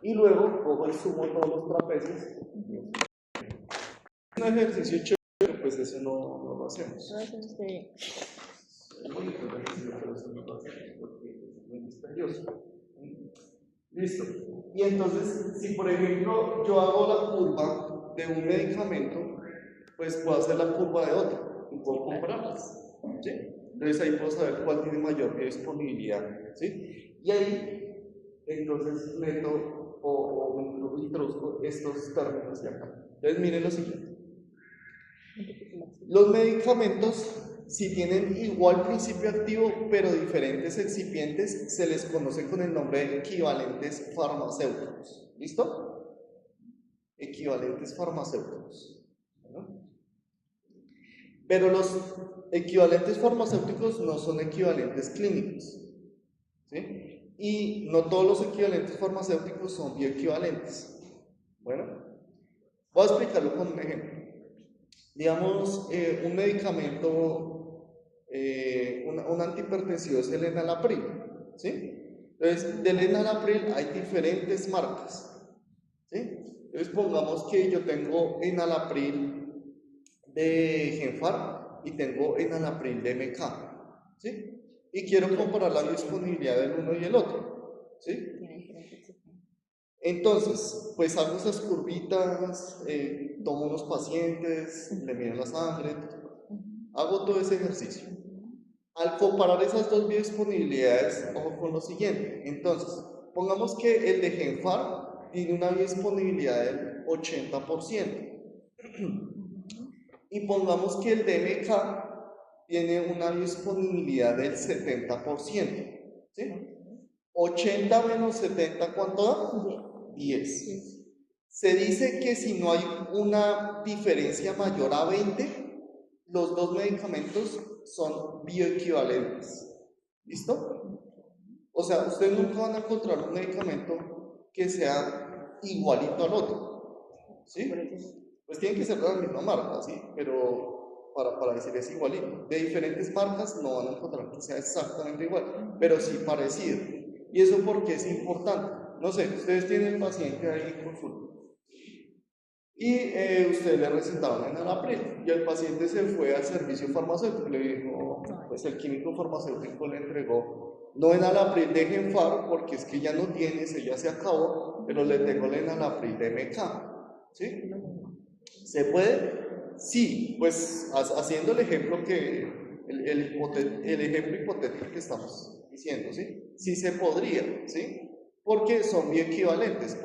y luego cojo y sumo todos los trapecios. Un ejercicio chévere, pero pues eso no lo hacemos. No, eso está bien. Es bonito el ejercicio, pero eso no lo hacemos porque es muy dispendioso. Listo. Y entonces, si por ejemplo yo hago la curva de un medicamento, pues puedo hacer la curva de otro y puedo compararlas, ¿sí? Entonces ahí puedo saber cuál tiene mayor biodisponibilidad, ¿sí? Y ahí, entonces meto o introduzco estos términos de acá. Entonces miren lo siguiente. Los medicamentos, si tienen igual principio activo pero diferentes excipientes, se les conoce con el nombre de equivalentes farmacéuticos. ¿Listo? Equivalentes farmacéuticos. ¿No? Pero los equivalentes farmacéuticos no son equivalentes clínicos. ¿Sí? Y no todos los equivalentes farmacéuticos son bioequivalentes. Bueno, voy a explicarlo con un ejemplo. Digamos, un medicamento, un antihipertensivo es el enalapril, ¿sí? Entonces, del enalapril hay diferentes marcas, ¿sí? Entonces, pongamos que yo tengo enalapril de Genfar y tengo enalapril de MK, ¿sí? Y quiero comparar la disponibilidad del uno y el otro, ¿sí? Entonces, pues hago esas curvitas, tomo unos pacientes, le mido la sangre, hago todo ese ejercicio. Al comparar esas dos biodisponibilidades, ojo con lo siguiente. Entonces, pongamos que el de Genfar tiene una biodisponibilidad del 80%. Y pongamos que el de MK tiene una biodisponibilidad del 70%. ¿Sí? 80 menos 70, ¿cuánto da? 10. Se dice que si no hay una diferencia mayor a 20, los dos medicamentos son bioequivalentes. ¿Listo? O sea, ustedes nunca van a encontrar un medicamento que sea igualito al otro. ¿Sí? Pues tienen que ser de la misma marca, ¿sí? Pero para decir es igualito. De diferentes marcas no van a encontrar que sea exactamente igual, pero sí parecido. ¿Y eso por qué es importante? No sé, ustedes tienen el paciente ahí en consulta y ustedes le recetaron enalapril y el paciente se fue al servicio farmacéutico, le dijo, pues el químico farmacéutico le entregó no enalapril de Genfar porque es que ya no tienes, ella se acabó, pero le tengo el enalapril de MK, ¿sí? ¿Se puede? Sí, pues haciendo el ejemplo que el ejemplo hipotético que estamos diciendo, ¿sí? Sí se podría, ¿sí? Porque son bioequivalentes.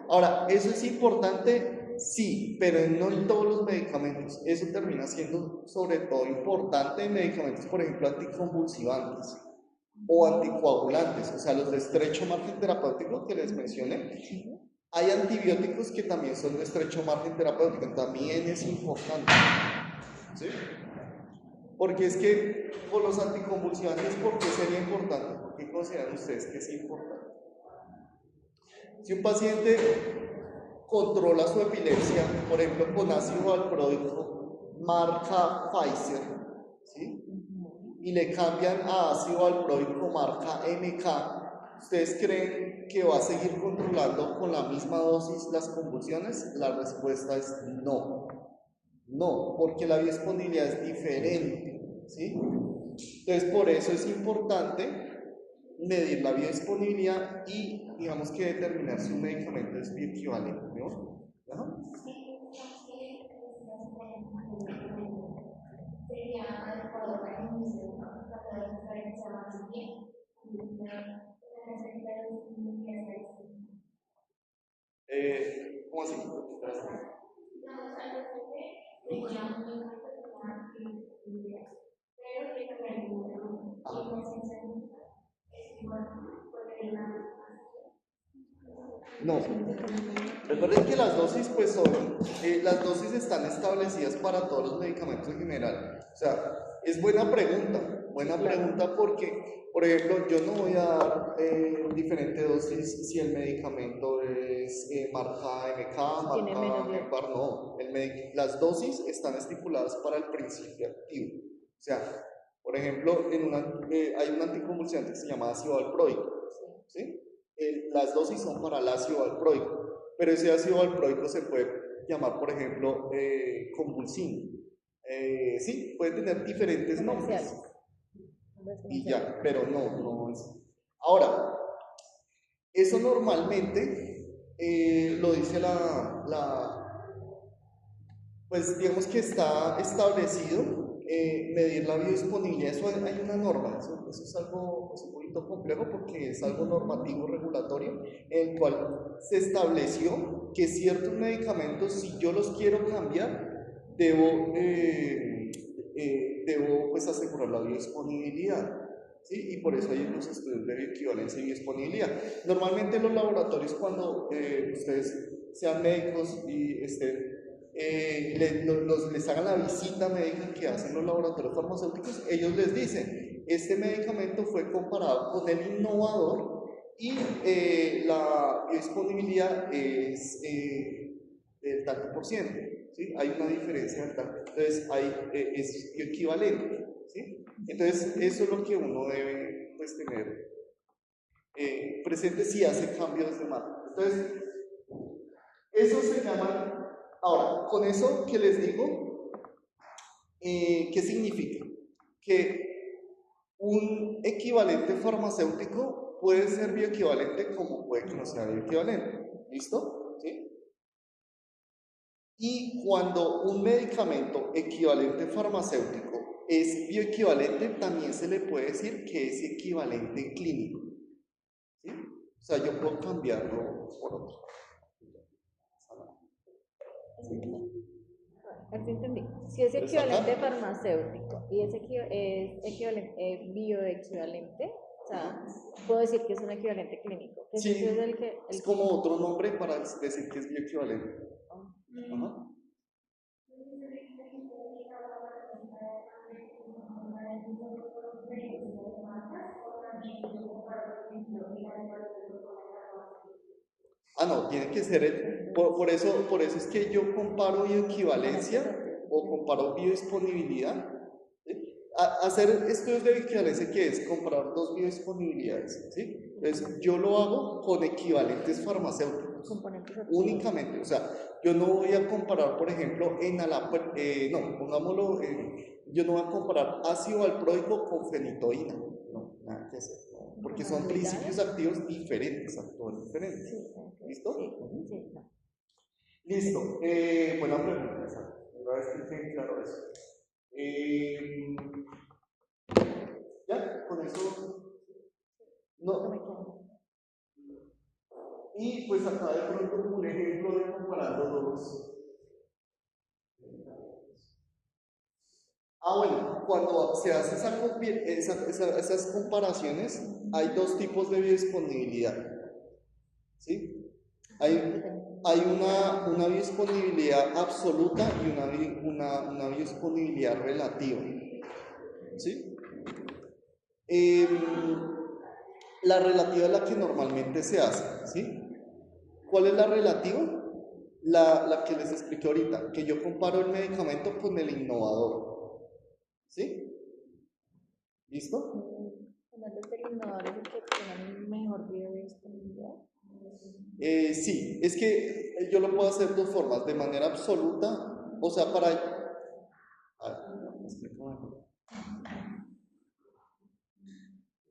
Ahora, ¿eso es importante? Sí, pero no en todos los medicamentos. Eso termina siendo sobre todo importante en medicamentos, por ejemplo, anticonvulsivantes o anticoagulantes, o sea, los de estrecho margen terapéutico que les mencioné. Hay antibióticos que también son de estrecho margen terapéutico, también es importante, ¿sí? Porque es que con los anticonvulsivantes, ¿por qué sería importante? ¿Por qué consideran ustedes que es importante? Si un paciente controla su epilepsia, por ejemplo, con ácido valproico marca Pfizer, ¿sí? Y le cambian a ácido valproico marca MK, ¿ustedes creen que va a seguir controlando con la misma dosis las convulsiones? La respuesta es no. No, porque la biodisponibilidad es diferente, ¿sí? Entonces, por eso es importante medir la biodisponibilidad y, digamos que determinar si un medicamento es bioequivalente, ¿no? ¿Ajá? ¿Cómo así? No. Recuerden que las dosis, pues las dosis están establecidas para todos los medicamentos en general. O sea, es buena pregunta porque, por ejemplo, yo no voy a dar diferente dosis si el medicamento es marca MK, marca Genfar, no. Las dosis están estipuladas para el principio activo. O sea, por ejemplo, hay un anticonvulsivante que se llama ácido valproico, ¿sí? las dosis son para el ácido valproico, pero ese ácido valproico se puede llamar, por ejemplo, convulsín. Sí, puede tener diferentes nombres. Y ya, pero no es. Ahora, eso normalmente lo dice pues digamos que está establecido medir la biodisponibilidad. Eso hay una norma, eso es algo un poquito complejo porque es algo normativo regulatorio en el cual se estableció que ciertos medicamentos, si yo los quiero cambiar, debo pues asegurar la biodisponibilidad. ¿Sí? Y por eso hay unos estudios de bioequivalencia y biodisponibilidad. Normalmente los laboratorios, cuando ustedes sean médicos y les hagan la visita médica que hacen los laboratorios farmacéuticos, ellos les dicen, este medicamento fue comparado con el innovador y la biodisponibilidad es del tanto por ciento, ¿sí? Hay una diferencia del tanto, entonces es equivalente, ¿sí? Entonces eso es lo que uno debe pues tener presente si hace cambios de marca. Entonces eso se llama. Ahora, con eso que les digo, ¿qué significa? Que un equivalente farmacéutico puede ser bioequivalente como puede que no sea bioequivalente. ¿Listo? ¿Sí? Y cuando un medicamento equivalente farmacéutico es bioequivalente, también se le puede decir que es equivalente clínico. ¿Sí? O sea, yo puedo cambiarlo por otro. Así entendí. Si es equivalente farmacéutico y es equivalente bioequivalente, o sea, puedo decir que es un equivalente clínico. Sí, es como otro nombre para decir que es bioequivalente. Ajá. No, tiene que ser por eso es que yo comparo bioequivalencia o comparo biodisponibilidad. Hacer estudios de bioequivalencia, que es comparar dos biodisponibilidades, ¿sí? Entonces, yo lo hago con equivalentes farmacéuticos, únicamente. O sea, yo no voy a comparar, por ejemplo, yo no voy a comparar ácido valproico con fenitoína, no, nada que hacer, porque son principios activos diferentes, actores diferentes. ¿Listo? Sí. Listo. Buena pregunta. Una vez que quede claro eso. Ya, con eso. No. Y pues acá de pronto como un ejemplo de comparando dos. Bueno, cuando se hace esas comparaciones, hay dos tipos de biodisponibilidad. ¿Sí? Hay una biodisponibilidad absoluta y una biodisponibilidad relativa. ¿Sí? La relativa es la que normalmente se hace, ¿sí? ¿Cuál es la relativa? La que les expliqué ahorita, que yo comparo el medicamento con el innovador. ¿Sí? ¿Listo? ¿El innovador es el que tiene mejor biodisponibilidad? Sí, es que yo lo puedo hacer de dos formas, de manera absoluta, o sea,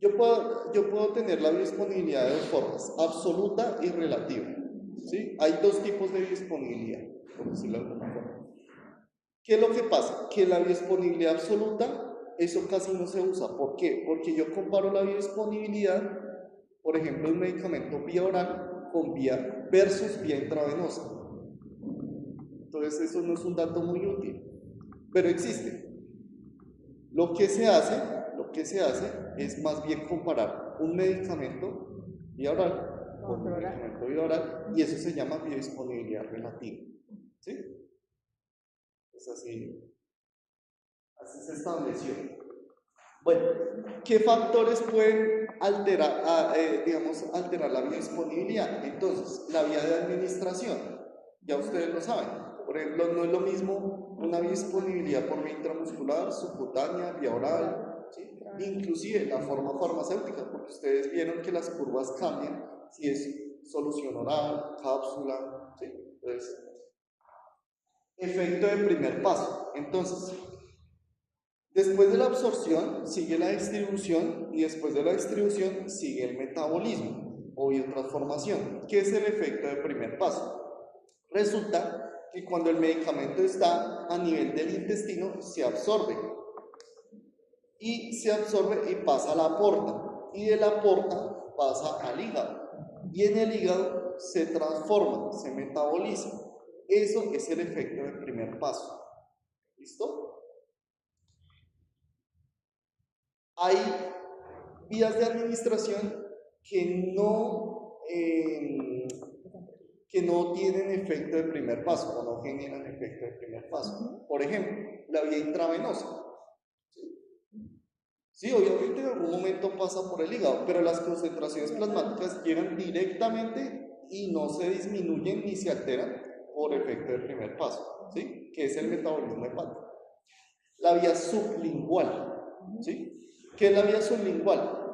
yo puedo tener la biodisponibilidad de dos formas, absoluta y relativa. ¿Sí? Hay dos tipos de biodisponibilidad, por decirlo de alguna forma. ¿Qué es lo que pasa? Que la biodisponibilidad absoluta, eso casi no se usa. ¿Por qué? Porque yo comparo la biodisponibilidad, por ejemplo, un medicamento vía oral con vía versus vía intravenosa. Entonces eso no es un dato muy útil, pero existe. Lo que se hace es más bien comparar un medicamento vía oral con un medicamento vía oral, y eso se llama biodisponibilidad relativa. ¿Sí? Es así se estableció. Bueno, ¿qué factores pueden alterar la biodisponibilidad? Entonces, la vía de administración, ya ustedes lo saben. Por ejemplo, no es lo mismo una biodisponibilidad por vía intramuscular, subcutánea, vía oral, ¿sí? Inclusive la forma farmacéutica, porque ustedes vieron que las curvas cambian si es solución oral, cápsula, ¿sí? Entonces, efecto de primer paso. Entonces, después de la absorción sigue la distribución y después de la distribución sigue el metabolismo o biotransformación. ¿Qué es el efecto de primer paso? Resulta que cuando el medicamento está a nivel del intestino se absorbe y pasa a la porta, y de la porta pasa al hígado, y en el hígado se transforma, se metaboliza. Eso es el efecto del primer paso. ¿Listo? Hay vías de administración que no tienen efecto de primer paso o no generan efecto de primer paso. Por ejemplo, la vía intravenosa. Sí, obviamente en algún momento pasa por el hígado, pero las concentraciones plasmáticas llegan directamente y no se disminuyen ni se alteran por efecto del primer paso, ¿sí? Que es el metabolismo hepático. La vía sublingual, ¿sí? ¿Qué es la vía sublingual?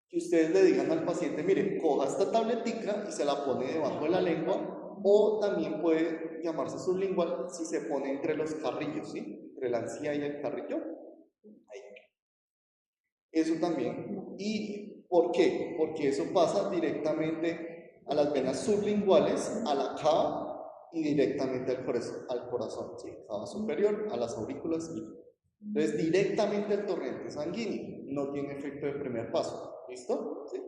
Que ustedes le digan al paciente, mire, coja esta tabletica y se la pone debajo de la lengua, o también puede llamarse sublingual si se pone entre los carrillos, ¿sí? Entre la encía y el carrillo. Ahí. Eso también. ¿Y por qué? Porque eso pasa directamente a las venas sublinguales, a la cava y directamente al corazón, ¿sí? Cava superior, a las aurículas. Entonces, directamente al torrente sanguíneo. No tiene efecto de primer paso. ¿Listo? ¿Sí?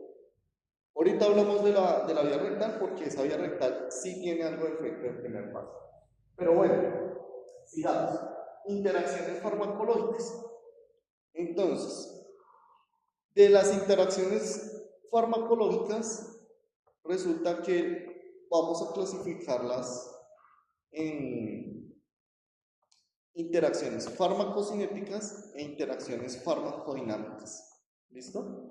Ahorita hablamos de la vía rectal porque esa vía rectal sí tiene algo de efecto de primer paso. Pero bueno, sigamos. Interacciones farmacológicas. Entonces, de las interacciones farmacológicas, resulta que vamos a clasificarlas en interacciones farmacocinéticas e interacciones farmacodinámicas. ¿Listo?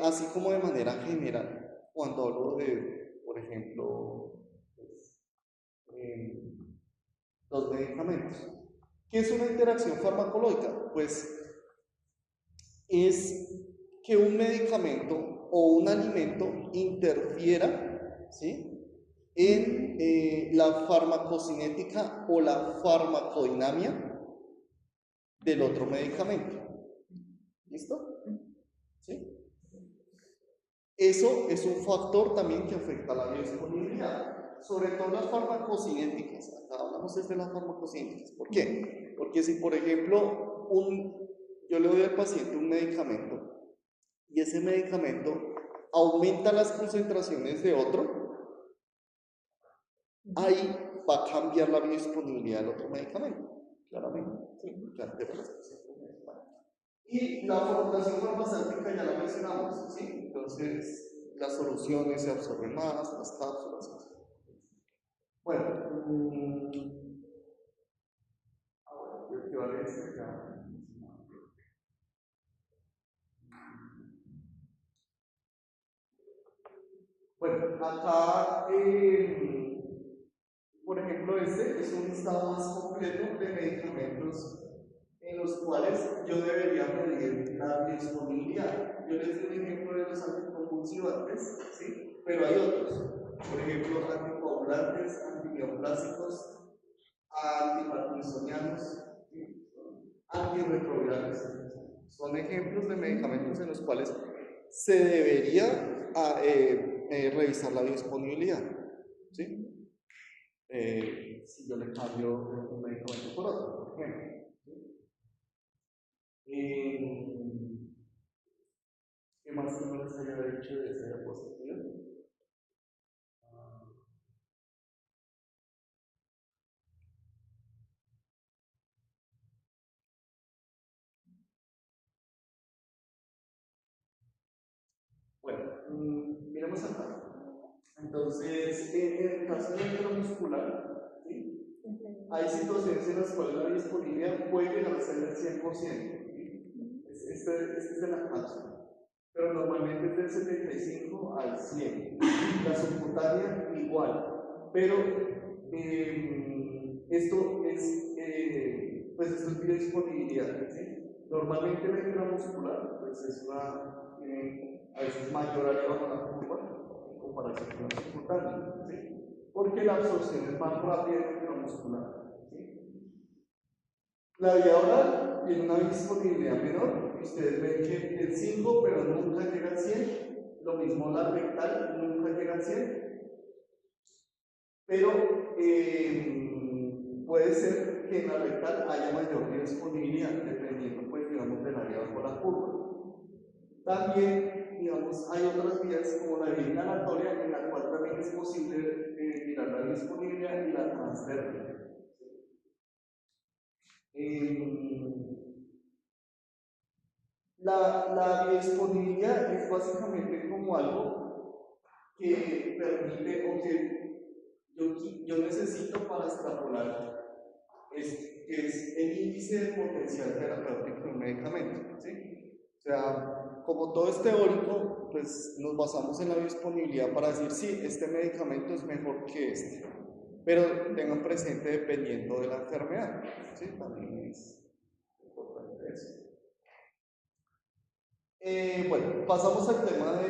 Así como de manera general, cuando hablo de, por ejemplo, pues, los medicamentos. ¿Qué es una interacción farmacológica? Pues es que un medicamento o un alimento interfiera, ¿sí?, en la farmacocinética o la farmacodinamia del otro medicamento. ¿Listo? ¿Sí? Eso es un factor también que afecta a la biodisponibilidad, sobre todo las farmacocinéticas. Acá hablamos desde las farmacocinéticas. ¿Por qué? Porque si, por ejemplo, yo le doy al paciente un medicamento y ese medicamento aumenta las concentraciones de otro, ahí va a cambiar la biodisponibilidad del otro medicamento, claramente. Sí, y la formulación farmacéutica ya la mencionamos, ¿sí? Entonces, las soluciones se absorben más, las cápsulas. Bueno, ahora, ¿qué vale este acá? Bueno, acá, por ejemplo, este es un listado más completo de medicamentos en los cuales yo debería medir la disponibilidad. Yo les doy un ejemplo de los anticonvulsivantes, ¿sí? Pero hay otros. Por ejemplo, anticoagulantes, antineoplásicos, antiparkinsonianos, ¿sí? Antirretrovirales. Son ejemplos de medicamentos en los cuales se debería revisar la disponibilidad, ¿sí? Si yo le cambio un medicamento por otro, por ejemplo. ¿Qué más no les había dicho de esa diapositiva? Bueno, miremos acá. Entonces, en el caso del neuromuscular, ¿sí?, hay situaciones en las cuales la disponibilidad puede llegar a ser del 100%. ¿Sí? Este es de la cápsula, pero normalmente es del 75 al 100. La subcutánea igual, pero esto es biodisponibilidad. ¿Sí? Normalmente la intramuscular pues es una a veces mayor arriba con la curva en comparación con la subcutánea, ¿sí? Porque la absorción es más rápida que la muscular, ¿sí? La vía oral tiene una disponibilidad menor, ustedes ven que el 5 pero nunca llega al 100, lo mismo la rectal nunca llega al 100, pero puede ser que en la rectal haya mayor disponibilidad, dependiendo, pues, digamos, del área bajo la curva. También, digamos, hay otras vías como la vía inhalatoria, en la cual también es posible mirar la disponibilidad y la transdermal. La biodisponibilidad es básicamente como algo que permite o que yo necesito para extrapolar que es el índice de potencial terapéutico de un medicamento, ¿sí? O sea, como todo es teórico, pues nos basamos en la disponibilidad para decir, sí, este medicamento es mejor que este, pero tengan presente dependiendo de la enfermedad, ¿sí? También es importante eso. Bueno, pasamos al tema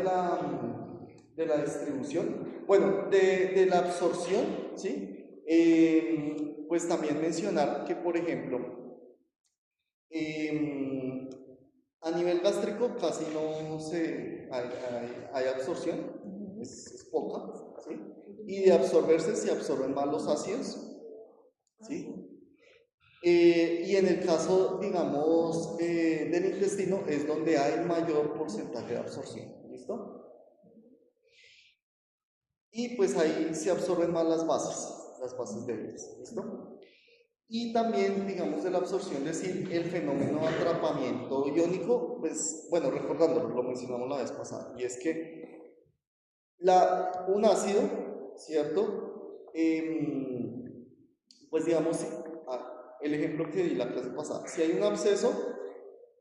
de la distribución. Bueno, de la absorción, ¿sí? Pues también mencionar que, por ejemplo, a nivel gástrico casi no hay absorción, es poca, ¿sí? Y de absorberse se absorben más los ácidos, ¿sí? Y en el caso, digamos, del intestino es donde hay mayor porcentaje de absorción, ¿listo? Y pues ahí se absorben más las bases débiles, ¿listo? Y también, digamos, de la absorción, decir, el fenómeno de atrapamiento iónico, pues, bueno, recordándolo, lo mencionamos la vez pasada, y es que un ácido, ¿cierto? Pues digamos, el ejemplo que di la clase pasada, si hay un absceso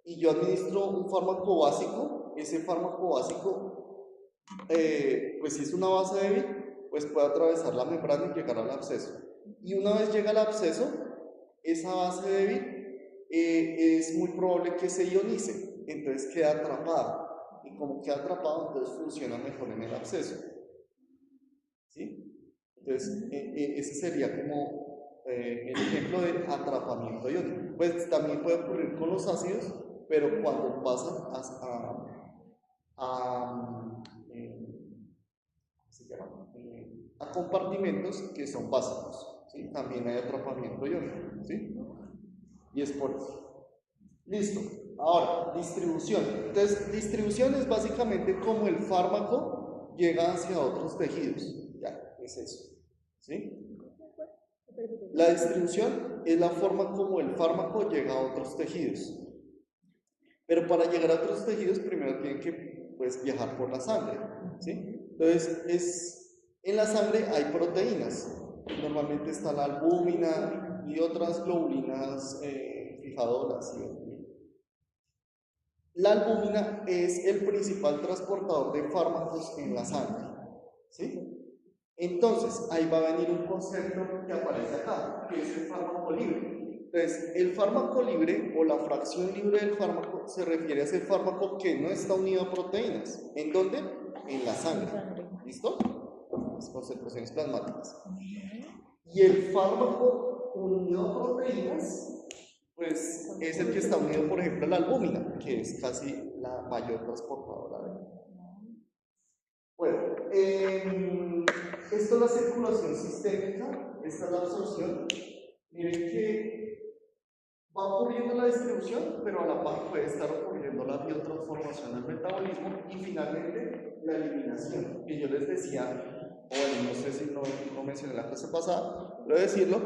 y yo administro un fármaco básico, ese fármaco básico, pues si es una base débil, pues puede atravesar la membrana y llegar al absceso. Y una vez llega al absceso, esa base débil es muy probable que se ionice, entonces queda atrapada. Y como queda atrapado, entonces funciona mejor en el absceso. ¿Sí? Entonces, ese sería como el ejemplo de atrapamiento iónico. Pues también puede ocurrir con los ácidos, pero cuando pasan a compartimentos que son básicos, ¿sí? También hay atrapamiento iónico, ¿sí? Y es por eso. Listo. Ahora, distribución. Entonces, distribución es básicamente como el fármaco llega hacia otros tejidos. Ya, es eso. ¿Sí? La distribución es la forma como el fármaco llega a otros tejidos. Pero para llegar a otros tejidos, primero tiene que, pues, viajar por la sangre. ¿Sí? Entonces, en la sangre hay proteínas. Normalmente está la albúmina y otras globulinas fijadoras. La albúmina es el principal transportador de fármacos en la sangre, ¿sí? Entonces, ahí va a venir un concepto que aparece acá, que es el fármaco libre. Entonces, el fármaco libre o la fracción libre del fármaco se refiere a ese fármaco que no está unido a proteínas. ¿En dónde? En la sangre. ¿Listo? Las concentraciones plasmáticas. Y el fármaco unido a proteínas, pues es el que está unido, por ejemplo, a la albúmina, que es casi la mayor transportadora de. Bueno, esto es la circulación sistémica, esta es la absorción. Miren que va ocurriendo la distribución, pero a la par puede estar ocurriendo la biotransformación del metabolismo y finalmente la eliminación, que yo les decía, bueno, no sé si no mencioné la clase pasada, pero decirlo,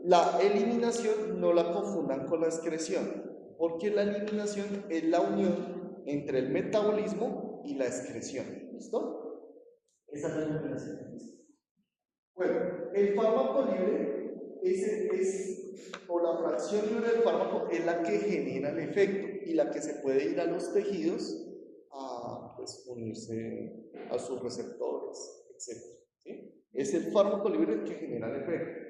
la eliminación no la confundan con la excreción, porque la eliminación es la unión entre el metabolismo y la excreción, ¿listo? Esa es la eliminación. Bueno, el fármaco libre o la fracción libre del fármaco es la que genera el efecto y la que se puede ir a los tejidos a, pues, unirse a sus receptores, etc. ¿Sí? Es el fármaco libre el que genera el efecto.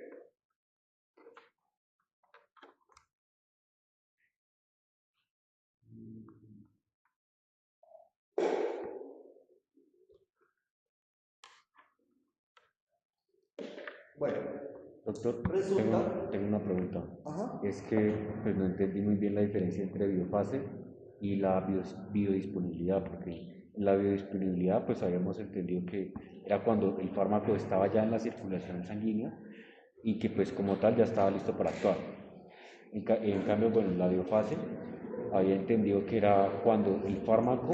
Bueno, Doctor, resulta... tengo una pregunta. Ajá. Es que pues, no entendí muy bien la diferencia entre biofase y la biodisponibilidad, porque en la biodisponibilidad pues habíamos entendido que era cuando el fármaco estaba ya en la circulación sanguínea y que pues como tal ya estaba listo para actuar. En cambio, bueno, la biofase había entendido que era cuando el fármaco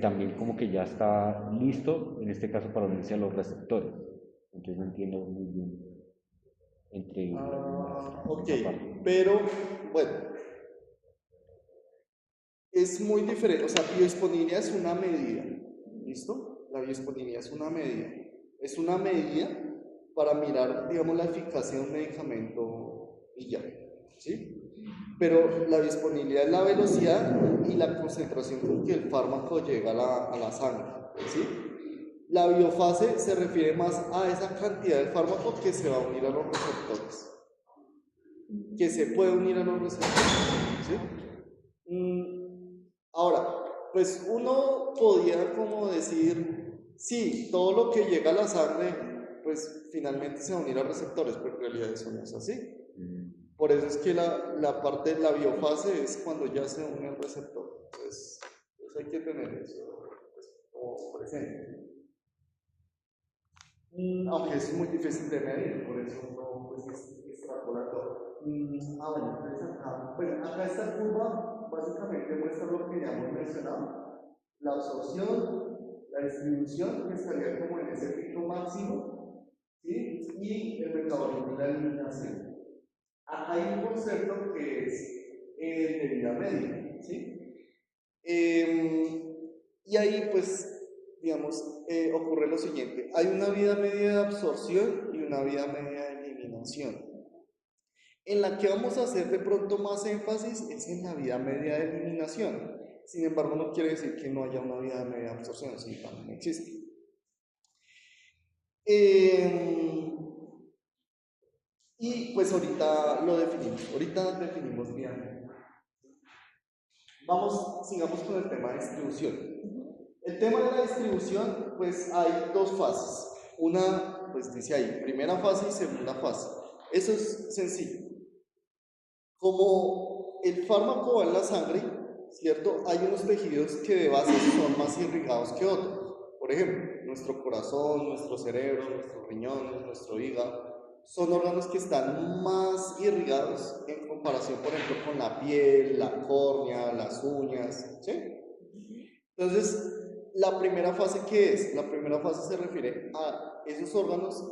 también como que ya está listo, en este caso para unirse a los receptores. Entonces no entiendo muy bien entre Ok, esa parte. pero bueno, es muy diferente. O sea, biodisponibilidad es una medida, ¿listo? La biodisponibilidad es una medida. Es una medida para mirar, digamos, la eficacia de un medicamento y ya, ¿sí? Pero la disponibilidad es la velocidad y la concentración con que el fármaco llega a la sangre, ¿sí? La biofase se refiere más a esa cantidad de fármaco que se va a unir a los receptores, que se puede unir a los receptores, ¿sí? Ahora, pues uno podía como decir, sí, todo lo que llega a la sangre, pues finalmente se va a unir a receptores, pero en realidad eso no es así. Por eso es que la parte de la biofase es cuando ya se une el receptor. Entonces, hay que tener eso pues, como presente. Aunque es muy difícil de medir, por eso no pues, es extrapolatorio. Bueno, entonces acá esta curva básicamente muestra lo que ya hemos mencionado: la absorción, la distribución, que estaría como en ese pico máximo, ¿sí? Y el metabolismo y la eliminación. Acá hay un concepto que es de vida media, ¿sí? Y ahí, pues, digamos, ocurre lo siguiente: hay una vida media de absorción y una vida media de eliminación. En la que vamos a hacer de pronto más énfasis es en la vida media de eliminación. Sin embargo, no quiere decir que no haya una vida media de absorción, sí, también existe. Y pues ahorita lo definimos, vida media. Sigamos con el tema de distribución. El tema de la distribución, pues hay dos fases. Una, pues dice ahí, primera fase y segunda fase. Eso es sencillo. Como el fármaco va en la sangre, ¿cierto? Hay unos tejidos que de base son más irrigados que otros. Por ejemplo, nuestro corazón, nuestro cerebro, nuestros riñones, nuestro hígado, son órganos que están más irrigados en comparación, por ejemplo, con la piel, la córnea, las uñas, ¿sí? Entonces, la primera fase, ¿qué es? La primera fase se refiere a esos órganos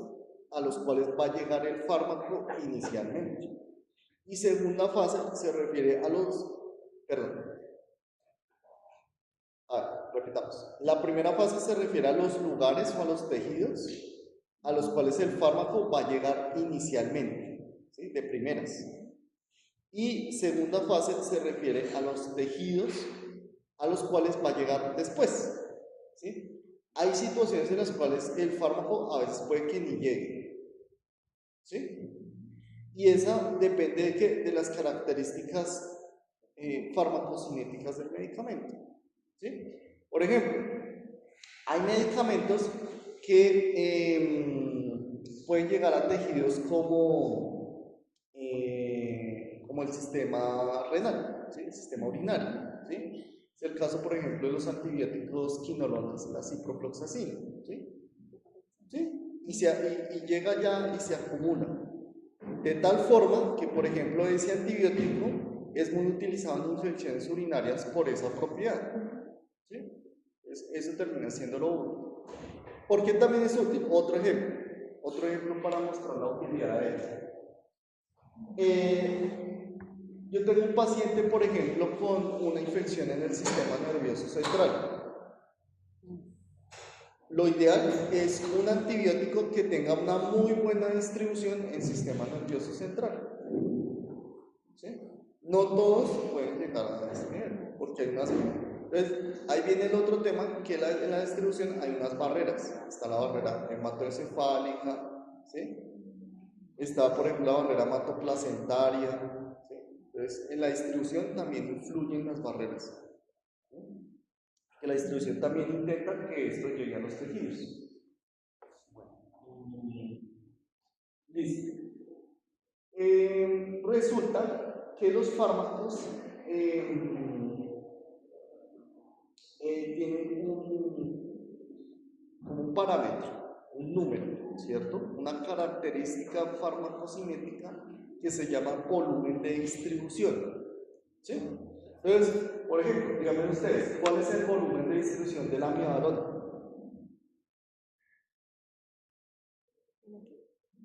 a los cuales va a llegar el fármaco inicialmente. Y segunda fase se refiere a repitamos. La primera fase se refiere a los lugares o a los tejidos a los cuales el fármaco va a llegar inicialmente, ¿sí? De primeras. Y segunda fase se refiere a los tejidos a los cuales va a llegar después, ¿sí? Hay situaciones en las cuales el fármaco a veces puede que ni llegue, ¿sí? Y esa depende de las características farmacocinéticas del medicamento, ¿sí? Por ejemplo, hay medicamentos que pueden llegar a tejidos como el sistema renal, ¿sí? El sistema urinario, ¿sí? Es el caso, por ejemplo, de los antibióticos quinolonas, la ciprofloxacina, ¿sí? ¿Sí? Y llega ya y se acumula. De tal forma que, por ejemplo, ese antibiótico es muy utilizado en infecciones urinarias por esa propiedad, ¿sí? Eso termina siendo lo útil. ¿Por qué también es útil? Otro ejemplo para mostrar la utilidad de esto. Yo tengo un paciente, por ejemplo, con una infección en el sistema nervioso central. Lo ideal es un antibiótico que tenga una muy buena distribución en el sistema nervioso central, ¿sí? No todos pueden llegar a ese nivel, porque hay unas... Entonces, ahí viene el otro tema, que en la distribución hay unas barreras. Está la barrera hematoencefálica, ¿sí? Está, por ejemplo, la barrera hematoplacentaria, ¿sí? Entonces, en la distribución también influyen las barreras, ¿sí? Que la distribución también intenta que esto llegue a los tejidos. resulta que los fármacos tienen un parámetro, un número, ¿cierto? Una característica farmacocinética que se llama volumen de distribución, ¿sí? Entonces, por ejemplo, díganme ustedes, ¿cuál es el volumen de distribución de la amiodarona?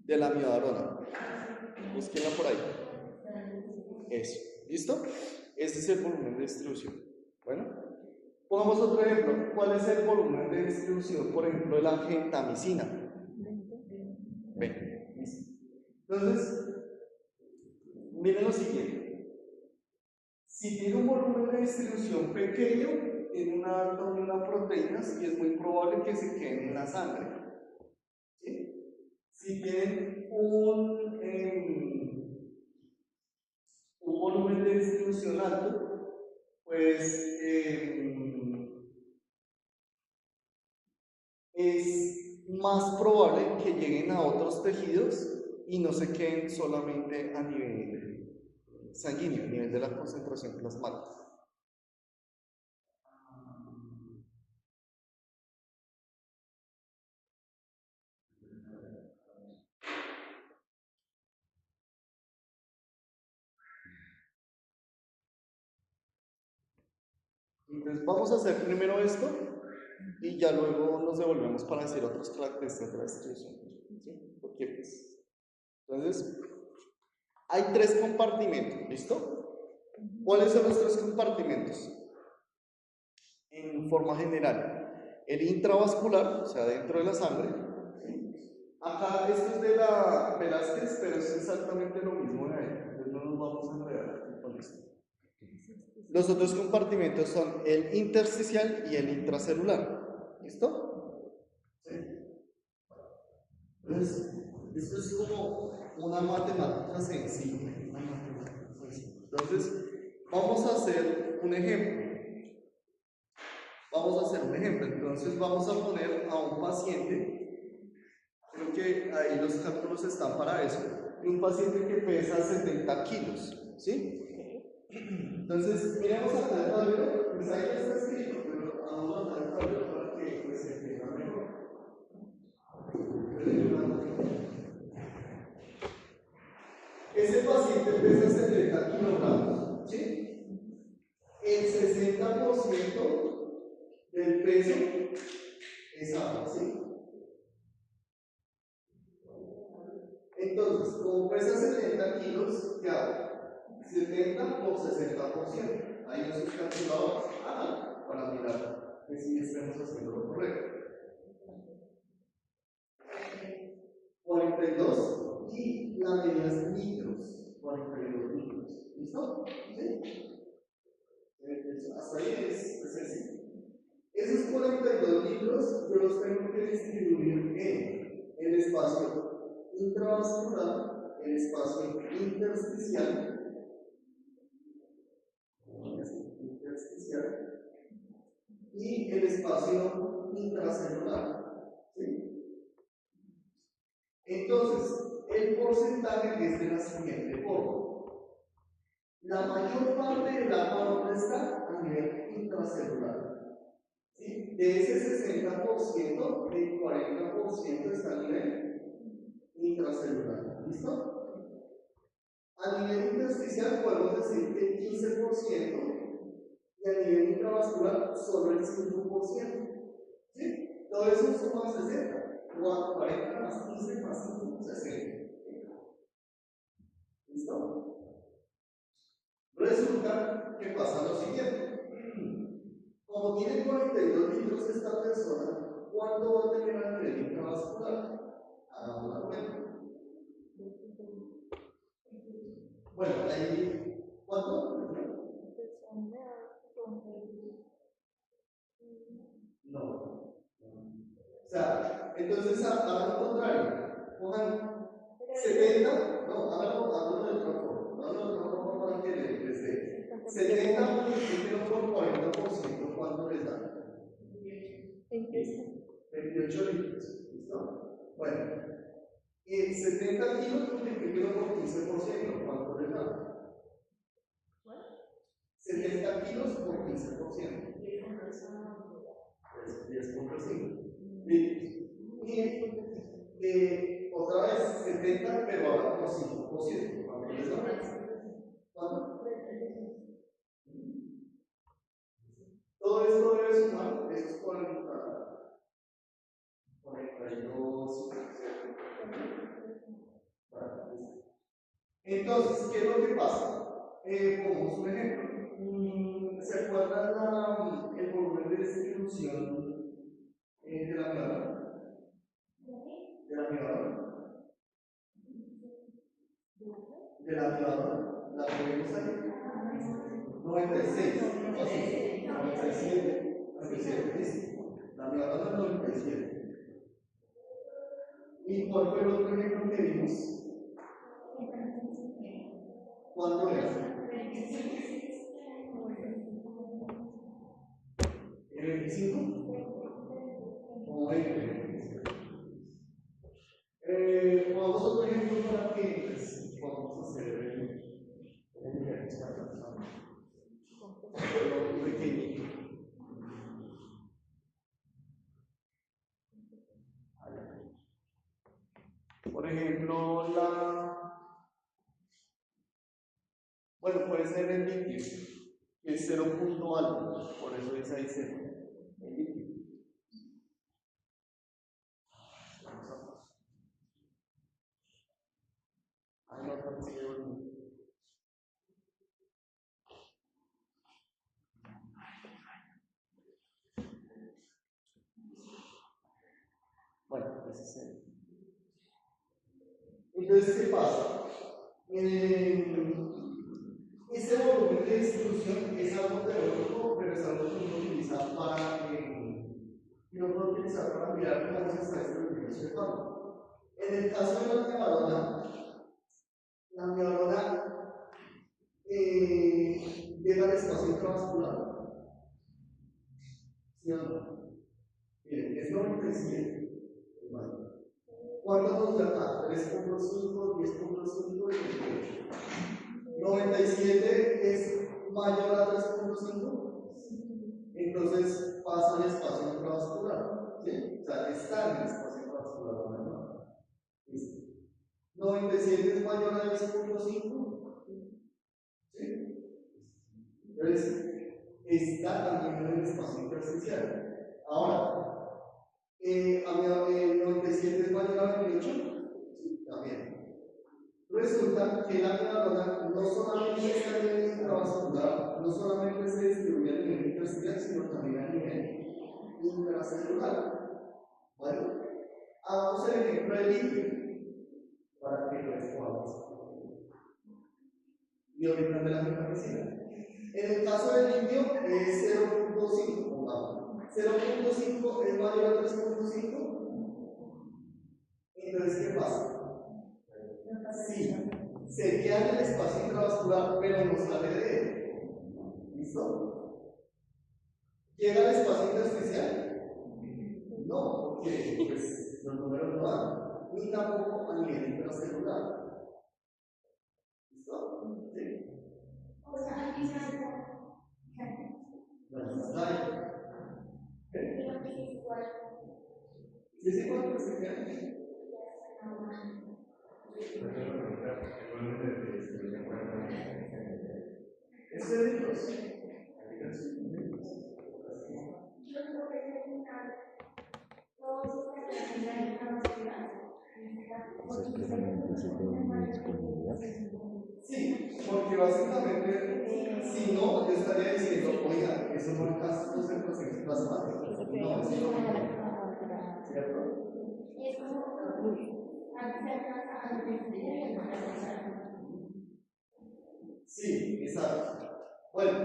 De la amiodarona. Búsquenla por ahí. Eso. ¿Listo? Ese es el volumen de distribución. Bueno, pongamos otro ejemplo. ¿Cuál es el volumen de distribución, por ejemplo, de la gentamicina? 20. ¿Listo? Entonces, miren lo siguiente. Si tiene un volumen de distribución pequeño, tiene una alta unión a proteínas y es muy probable que se queden en la sangre. ¿Sí? Si tienen un volumen de distribución alto, pues es más probable que lleguen a otros tejidos y no se queden solamente a nivel sanguíneo, a nivel de la concentración plasmática. Entonces vamos a hacer primero esto y ya luego nos devolvemos para decir otras características de la distribución. ¿Sí? Porque, pues, entonces, hay 3 compartimentos, ¿listo? ¿Cuáles son los 3 compartimentos? En forma general, el intravascular, o sea, dentro de la sangre. Acá esto es de la Velázquez, pero es exactamente lo mismo de ahí, entonces no nos vamos a enredar con esto. Los otros compartimentos son el intersticial y el intracelular. ¿Listo? ¿Sí? Entonces, esto es como una matemática sencilla. Entonces, vamos a hacer un ejemplo. Entonces, vamos a poner a un paciente, creo que ahí los cálculos están para eso, un paciente que pesa 70 kilos. ¿Sí? Entonces, miremos acá el tablero, pues ahí está escrito, pero vamos a el tablero para que pues, se entienda mejor. Ese paciente pesa 70 kilogramos, ¿sí? El 60% del peso es agua, ¿sí? Entonces, como pesa 70 kilos, ¿qué hago? 70 por 60%. Ahí no sus calculadores. Para mirar que si estemos haciendo lo correcto. 42 y la medida es litros. 42 litros. ¿Listo? ¿Sí? Hasta ahí es sencillo. Esos 42 litros yo los tengo que distribuir en el espacio intravascular, el espacio intersticial, y el espacio intracelular. ¿Sí? Entonces, el porcentaje es de la siguiente forma. La mayor parte del agua, ¿dónde está? A nivel intracelular. ¿Sí? De ese 60%, el 40% está a nivel intracelular. ¿Listo? A nivel intersticial podemos decir que el 15%. Y a nivel intravascular, solo el 5%. ¿Sí? Todo eso suma 60. 40 más 15 más 5, 60. ¿Listo? Resulta que pasa lo siguiente. Como tiene 42 litros esta persona, ¿cuánto va a tener a nivel intravascular? Hagamos la cuenta. Bueno, ahí, ¿cuánto? No. O sea, entonces hagan lo contrario. Cojan 70, no, háganlo de otra forma. Háganlo de otra forma para que les dé. 70 multiplíquenlo por 40%, ¿cuánto les da? 28 litros. ¿Listo? Bueno, 70 kilos multiplíquelo por 15%, ¿cuánto le da? 70 kilos por 15%. 10.5. Y otra vez 70, pero ahora por 5%. ¿Cuánto les da? ¿Cuánto? Todo esto debe sumar, eso es 42. Entonces, ¿qué es lo que pasa? Pongamos un ejemplo. ¿Se acuerdan el volumen de distribución de la miradora? ¿De la miradora? ¿De la miradora? ¿La tenemos ahí? 96. 97. 97. La miradora 97. ¿Y cuál fue el otro ejemplo que vimos? ¿Cuánto era? ¿El 25? ¿O 20? Pongamos otro ejemplo para que pues, podamos hacer el ejercicio pequeñito. Por ejemplo, bueno, puede ser el líquido, que es 0 punto algo, por eso dice ahí 0. El líquido. Ahí no consigue un. Bueno, ese es el. Entonces, ¿qué pasa? Ese volumen de distribución es algo teórico, pero es algo que uno utiliza para mirar cómo se está distribuyendo ese fármaco. En el caso de la miradora llega al espacio intravascular. ¿Sí o no? Miren, es 97. ¿Cuánto nos da? 3.5, 10.5 y 28. 97 es mayor a 3.5, entonces pasa al espacio intravascular. ¿Sí? O sea, está en el espacio intravascular. ¿No? 97 es mayor a 10.5. ¿Sí? Entonces, está también en el espacio intersticial. Ahora, el 97 es mayor a 28. Sí, también. Resulta que la miradora no solamente está en el intravascular, no solamente se distribuye a nivel intersticial, sino también a nivel intracelular. Bueno, hagamos el ejemplo del líquido para que lo podamos. Y ahorita de la metafísica. En el caso del líquido es 0.5. 0.5 es mayor a 3.5. Entonces, ¿qué pasa? Sí, se queda en el espacio intravascular, pero no sale de él. ¿Listo? ¿Llega al espacio intersticial? No, porque pues, los números no dan. Ni tampoco a nivel intracelular. ¿Listo? Sí. O sea, aquí se hace. Bueno, está ahí. ¿Sí es igual que se queda? Es de Dios. Sí, porque básicamente, si no, yo estaría diciendo, oiga, eso no alcanza los procesos plasmáticos. No, eso no. ¿Cierto? Sí, exacto. Bueno,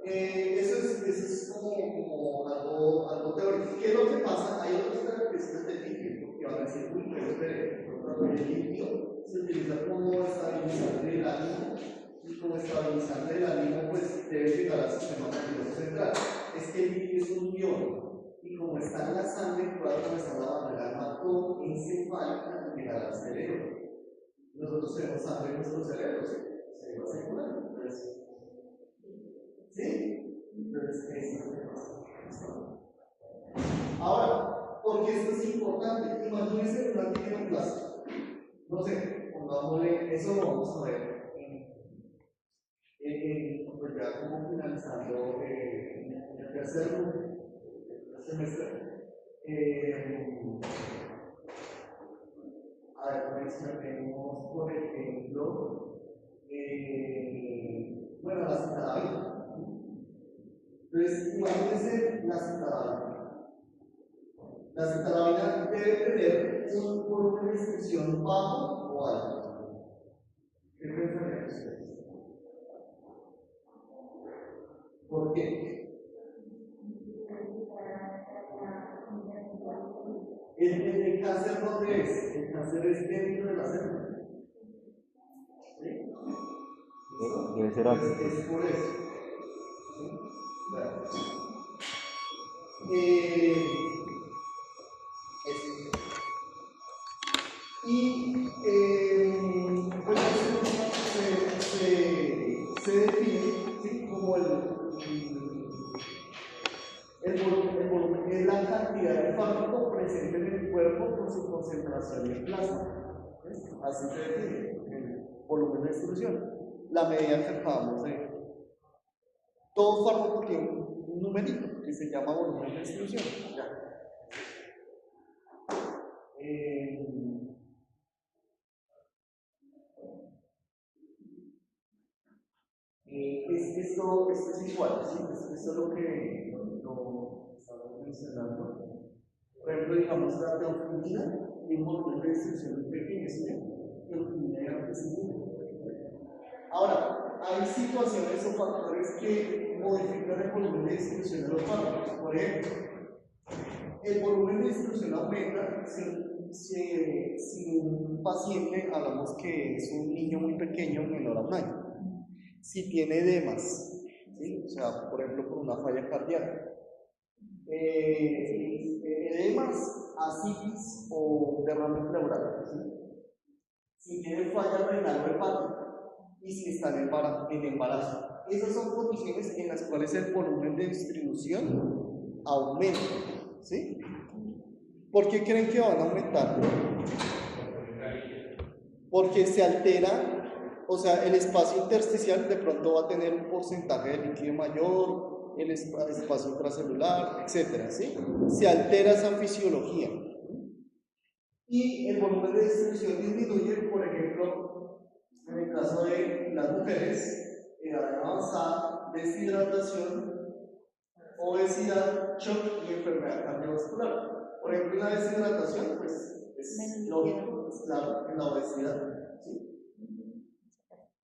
eso es como algo teórico. ¿Qué es lo que pasa? Hay otras características del líquido que van a decir, uy, pero espere, el líquido se utiliza como estabilizante del ánimo, y como estabilizante del ánimo, pues debe llegar al sistema nervioso central. Es que el líquido es un ion. y como está en la sangre, puede atravesar la barrera hematoencefálica y llegar al cerebro. Nosotros tenemos sangre en nuestro cerebro, ¿sí? Cerebro celular. Entonces, ¿sí? Entonces, eso es lo que pasa. Ahora, ¿por qué esto es importante? Imagínense un antígeno plástico. No sé, pongámosle, eso lo vamos a ver pues ya como finalizando el tercer semestre. A ver, mencionemos, por ejemplo, bueno, la citarabina. Entonces, imagínense la citarabina. La citarabina debe tener un volumen de excreción bajo o alto. ¿Qué pensarían ustedes? ¿Por qué? ¿El cáncer dónde es? El cáncer es dentro de la célula. ¿Sí? Debe ser alto. Es por eso. ¿Sí? Claro. Y pues eso se define, ¿sí?, como el volumen es la cantidad de fármaco presente en el cuerpo por su concentración en plasma. ¿Sí? Así se define el volumen de distribución. La medida que acabamos de. Todo fármaco tiene un numerito que se llama volumen de distribución. Ya. Esto es igual, ¿sí? Esto es lo que lo estamos mencionando. Por ejemplo, digamos la teofilina y un volumen de distribución muy pequeño, ¿sí? Teofilina y anticilina. Ahora, hay situaciones o factores que modifican el volumen de distribución de los fármacos. Por ejemplo, el volumen de distribución aumenta si un paciente, hablamos que es un niño muy pequeño, menor a un año. Si tiene edemas, ¿sí? O sea, por ejemplo, por una falla cardíaca. Edemas, ascitis o derrame pleural, ¿sí? Si tiene falla renal o hepática y si están en embarazo. Esas son condiciones en las cuales el volumen de distribución aumenta, ¿sí? ¿Por qué creen que van a aumentar? Porque se altera. O sea, el espacio intersticial de pronto va a tener un porcentaje de líquido mayor, el espacio intracelular, etc. ¿Sí? Se altera esa fisiología. Y el volumen de distribución disminuye, por ejemplo, en el caso de las mujeres, edad avanzada, deshidratación, obesidad, shock y enfermedad cardiovascular. Por ejemplo, la deshidratación, pues es lógico, es claro, en la obesidad. ¿Sí?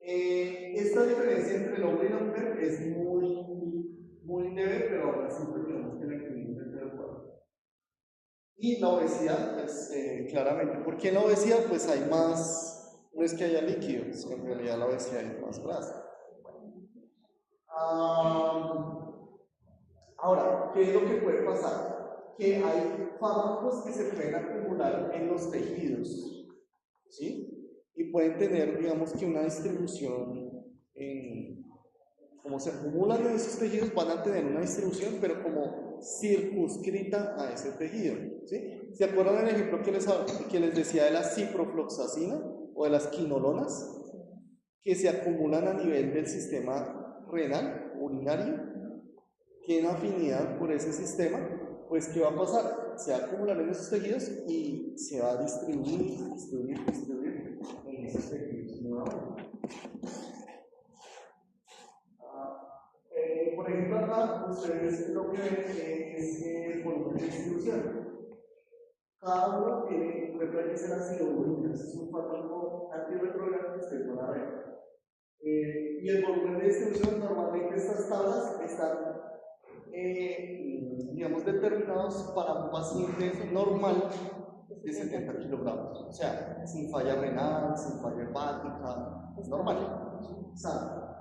Esta diferencia entre el hombre y la mujer es muy leve, pero aún así tenemos que la incluir dentro del cuerpo. Y la obesidad, pues claramente, porque en la obesidad pues hay más, no es que haya líquidos, en realidad la obesidad es más grasa. Ahora, ¿qué es lo que puede pasar? Que hay fármacos que se pueden acumular en los tejidos, ¿sí? Y pueden tener, digamos que una distribución, como se acumulan en esos tejidos, van a tener una distribución, pero como circunscrita a ese tejido, ¿sí? ¿Se acuerdan del ejemplo que les decía de la ciprofloxacina o de las quinolonas? Que se acumulan a nivel del sistema renal, urinario, tienen afinidad por ese sistema, pues ¿qué va a pasar? Se va a acumular en esos tejidos y se va a distribuir en esos tejidos nuevamente. Por ejemplo, acá ustedes lo que ven es el volumen de distribución. Cada uno tiene, recuerden que es el ácido úrico, es un fármaco antirretrogrado que ustedes van a ver. Y el volumen de distribución, normalmente estas tablas están digamos, determinados para un paciente normal de 70 kilogramos, o sea, sin falla renal, sin falla hepática, normal, sano.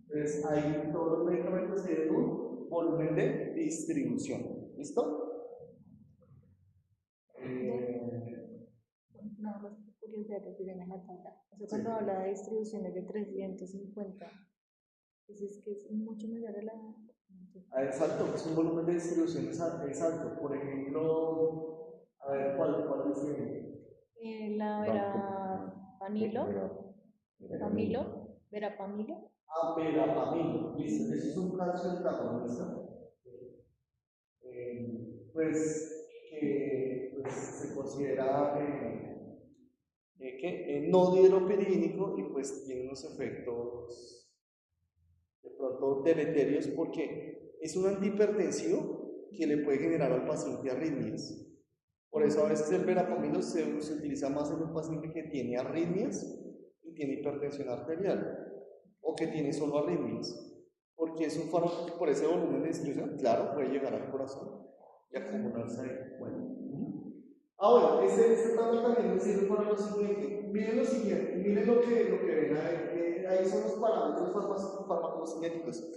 Entonces, ahí todos los medicamentos tienen un volumen de distribución, ¿listo? nada más por curiosidad que tienen en la tabla. O sea, cuando habla de distribuciones de 350, dices que es mucho mayor a la... Exacto, es un volumen de distribución exacto. Por ejemplo, a ver, ¿cuál dice? La verapamilo. Ah, verapamilo, listo. Eso es un calcio antagonista. Pues que pues, se considera no dihidropiridínico y pues tiene unos efectos de pronto deleterios porque es un antihipertensivo que le puede generar al paciente arritmias. Por eso a veces el verapamilo se utiliza más en un paciente que tiene arritmias y tiene hipertensión arterial o que tiene solo arritmias, porque es un fármaco que por ese volumen de distribución, claro, puede llegar al corazón y acumularse ahí. Bueno. Bueno, este tabla también nos sirve para lo siguiente. Miren lo siguiente, miren lo que ven ahí. Ahí son los parámetros farmacocinéticos.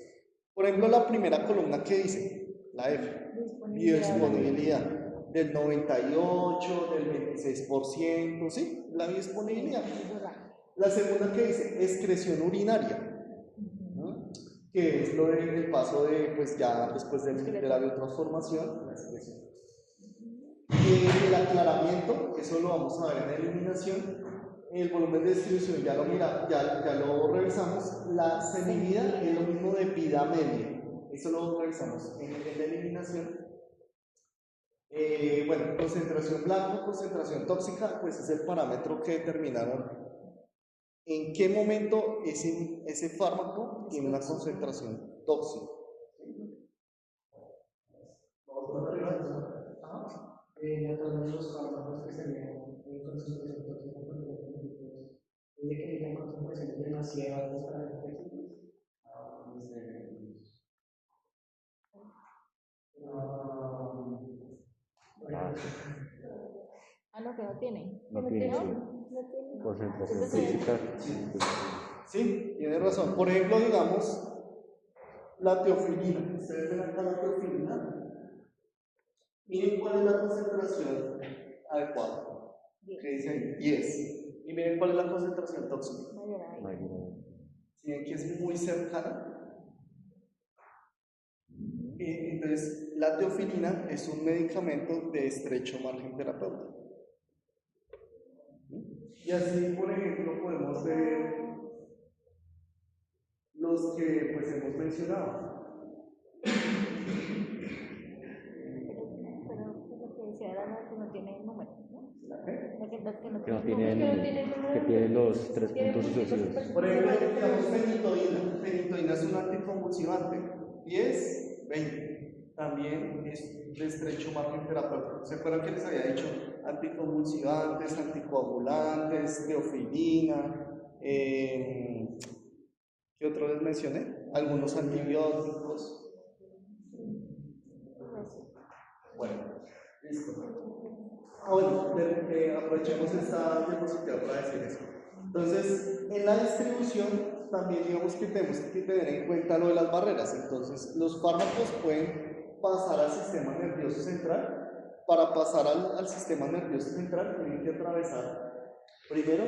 Por ejemplo, la primera columna que dice, la F, biodisponibilidad, del 98, del 26%, ¿sí? La biodisponibilidad. La segunda que dice, excreción urinaria, ¿no? Que es lo del paso de, pues ya después de la biotransformación, la excreción. El aclaramiento, eso lo vamos a ver en eliminación. El volumen de distribución ya lo revisamos. La semivida es lo mismo de vida media, eso lo revisamos en la eliminación. Bueno, concentración blanco, concentración tóxica, pues es el parámetro que determinaron en qué momento ese fármaco tiene una concentración tóxica. A todos los fármacos que se ven en concentración tóxica por desde que llegan concentraciones demasiado altas para los pacientes. No, que no tiene. No tiene, sí. Concentración tóxica. Sí, tiene razón. Por ejemplo, digamos, la teofilina. Ustedes ven acá la teofilina. Miren cuál es la concentración adecuada. Que dice ahí 10. Y miren cuál es la concentración tóxica. Si ven que es muy cercana. Entonces, la teofilina es un medicamento de estrecho margen terapéutico. Y así, por ejemplo, podemos ver los que pues hemos mencionado. Que no tiene número, ¿no? Que tienen los 3 puntos sucesivos. Por ejemplo, digamos fenitoína. Fenitoína es un anticonvulsivante. 10, 20. También es de estrecho margen terapéutico. ¿Se acuerdan que les había dicho anticonvulsivantes, anticoagulantes, teofilina? ¿Qué otro les mencioné? Algunos antibióticos. Bueno, listo. Bueno, aprovechemos esta diapositiva para decir eso. Entonces, en la distribución también digamos que tenemos que tener en cuenta lo de las barreras. Entonces, los fármacos pueden pasar al sistema nervioso central. Para pasar al sistema nervioso central tienen que atravesar primero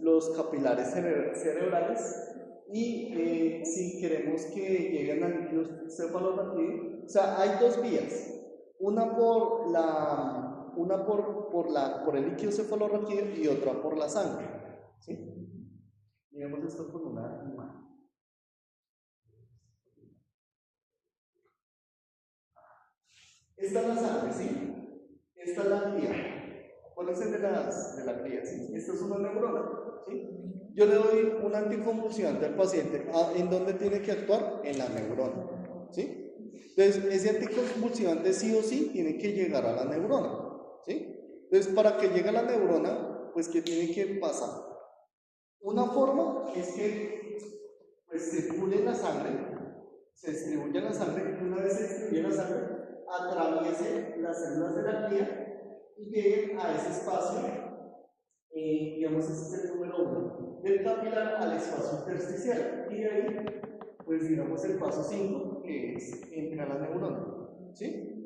los capilares cerebrales y si queremos que lleguen al líquido cefalorraquídeo, o sea, hay dos vías. Una por el líquido cefalorraquídeo y otra por la sangre. ¿Sí? Miremos esto con una imagen. Esta es la sangre, ¿sí? Esta es la glía. Acuérdense de la glía, ¿sí? Esta es una neurona, ¿sí? Yo le doy un anticonvulsivante al paciente. ¿En dónde tiene que actuar? En la neurona, ¿sí? Entonces, ese anticonvulsivante sí o sí tiene que llegar a la neurona, ¿sí? Entonces, para que llegue a la neurona, pues, ¿qué tiene que pasar? Una forma es que pues, circule la sangre, se distribuye la sangre, y una vez se distribuye la sangre, atraviese las células de la glía y llegue a ese espacio, digamos, ese es el número 1, del capilar al espacio intersticial, y de ahí pues digamos el paso 5, que es entrar a la neurona, ¿sí?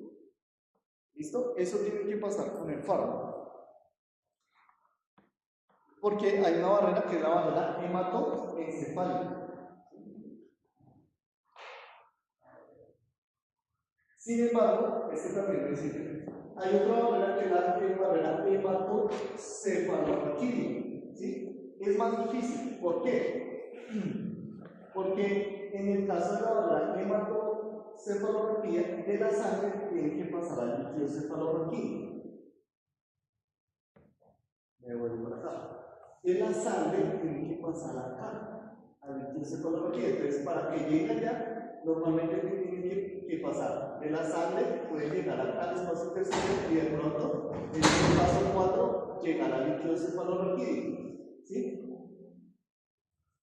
¿Listo? Eso tiene que pasar con el fármaco. Porque hay una barrera que es la barrera hematoencefálica. Sin embargo, este también me sirve. Hay otra barrera que es la barrera hematocefalorraquídea, ¿sí? Es más difícil. ¿Por qué? Porque en el caso de la barrera hematocefalorraquídea, de la sangre tiene que pasar al líquido cefalorraquídeo. Me vuelvo por acá. De la sangre tiene que pasar acá, al líquido cefalorraquídeo. Entonces, para que llegue allá, normalmente tiene que pasar de la sangre, puede llegar acá al espacio intersticial y de pronto, en el paso 4, llegar al líquido cefalorraquídeo. ¿Sí?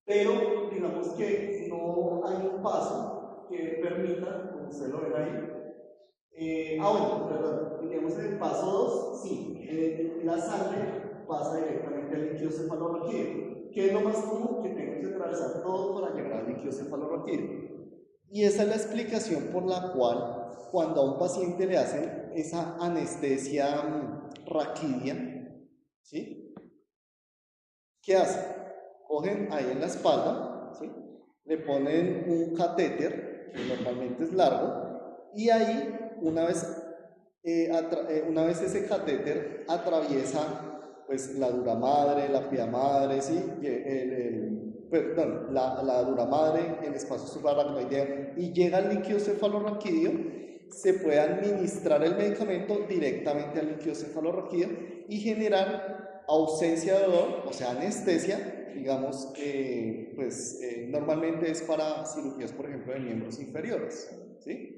Pero digamos que no hay un paso que permita, como ustedes lo ven ahí. Bueno, perdón, digamos en el paso 2, sí, la sangre pasa directamente al líquido cefalorraquídeo. ¿Qué es lo más común? Que tenemos que atravesar todo para llegar al líquido cefalorraquídeo. Y esa es la explicación por la cual, cuando a un paciente le hacen esa anestesia raquídea, ¿sí? ¿Qué hacen? Cogen ahí en la espalda, ¿sí? Le ponen un catéter, que normalmente es largo, y ahí, una vez ese catéter atraviesa pues, la dura madre, la pia madre, ¿sí? Perdón, la dura madre, el espacio subaracnoideo, y llega al líquido cefalorraquídeo, se puede administrar el medicamento directamente al líquido cefalorraquídeo y generar ausencia de dolor, o sea, anestesia, digamos que normalmente es para cirugías, por ejemplo, de miembros inferiores, ¿sí?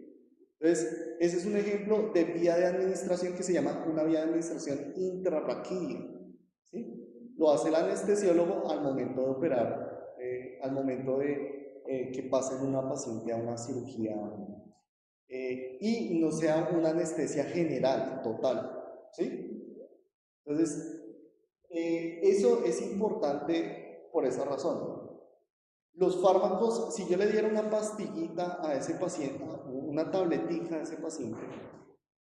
Entonces, ese es un ejemplo de vía de administración que se llama una vía de administración intrarraquídea, ¿sí? Lo hace el anestesiólogo al momento de operar, al momento de que pasen una paciente a una cirugía y no sea una anestesia general, total, ¿sí? Entonces, eso es importante por esa razón. Los fármacos, si yo le diera una pastillita a ese paciente, una tabletita a ese paciente,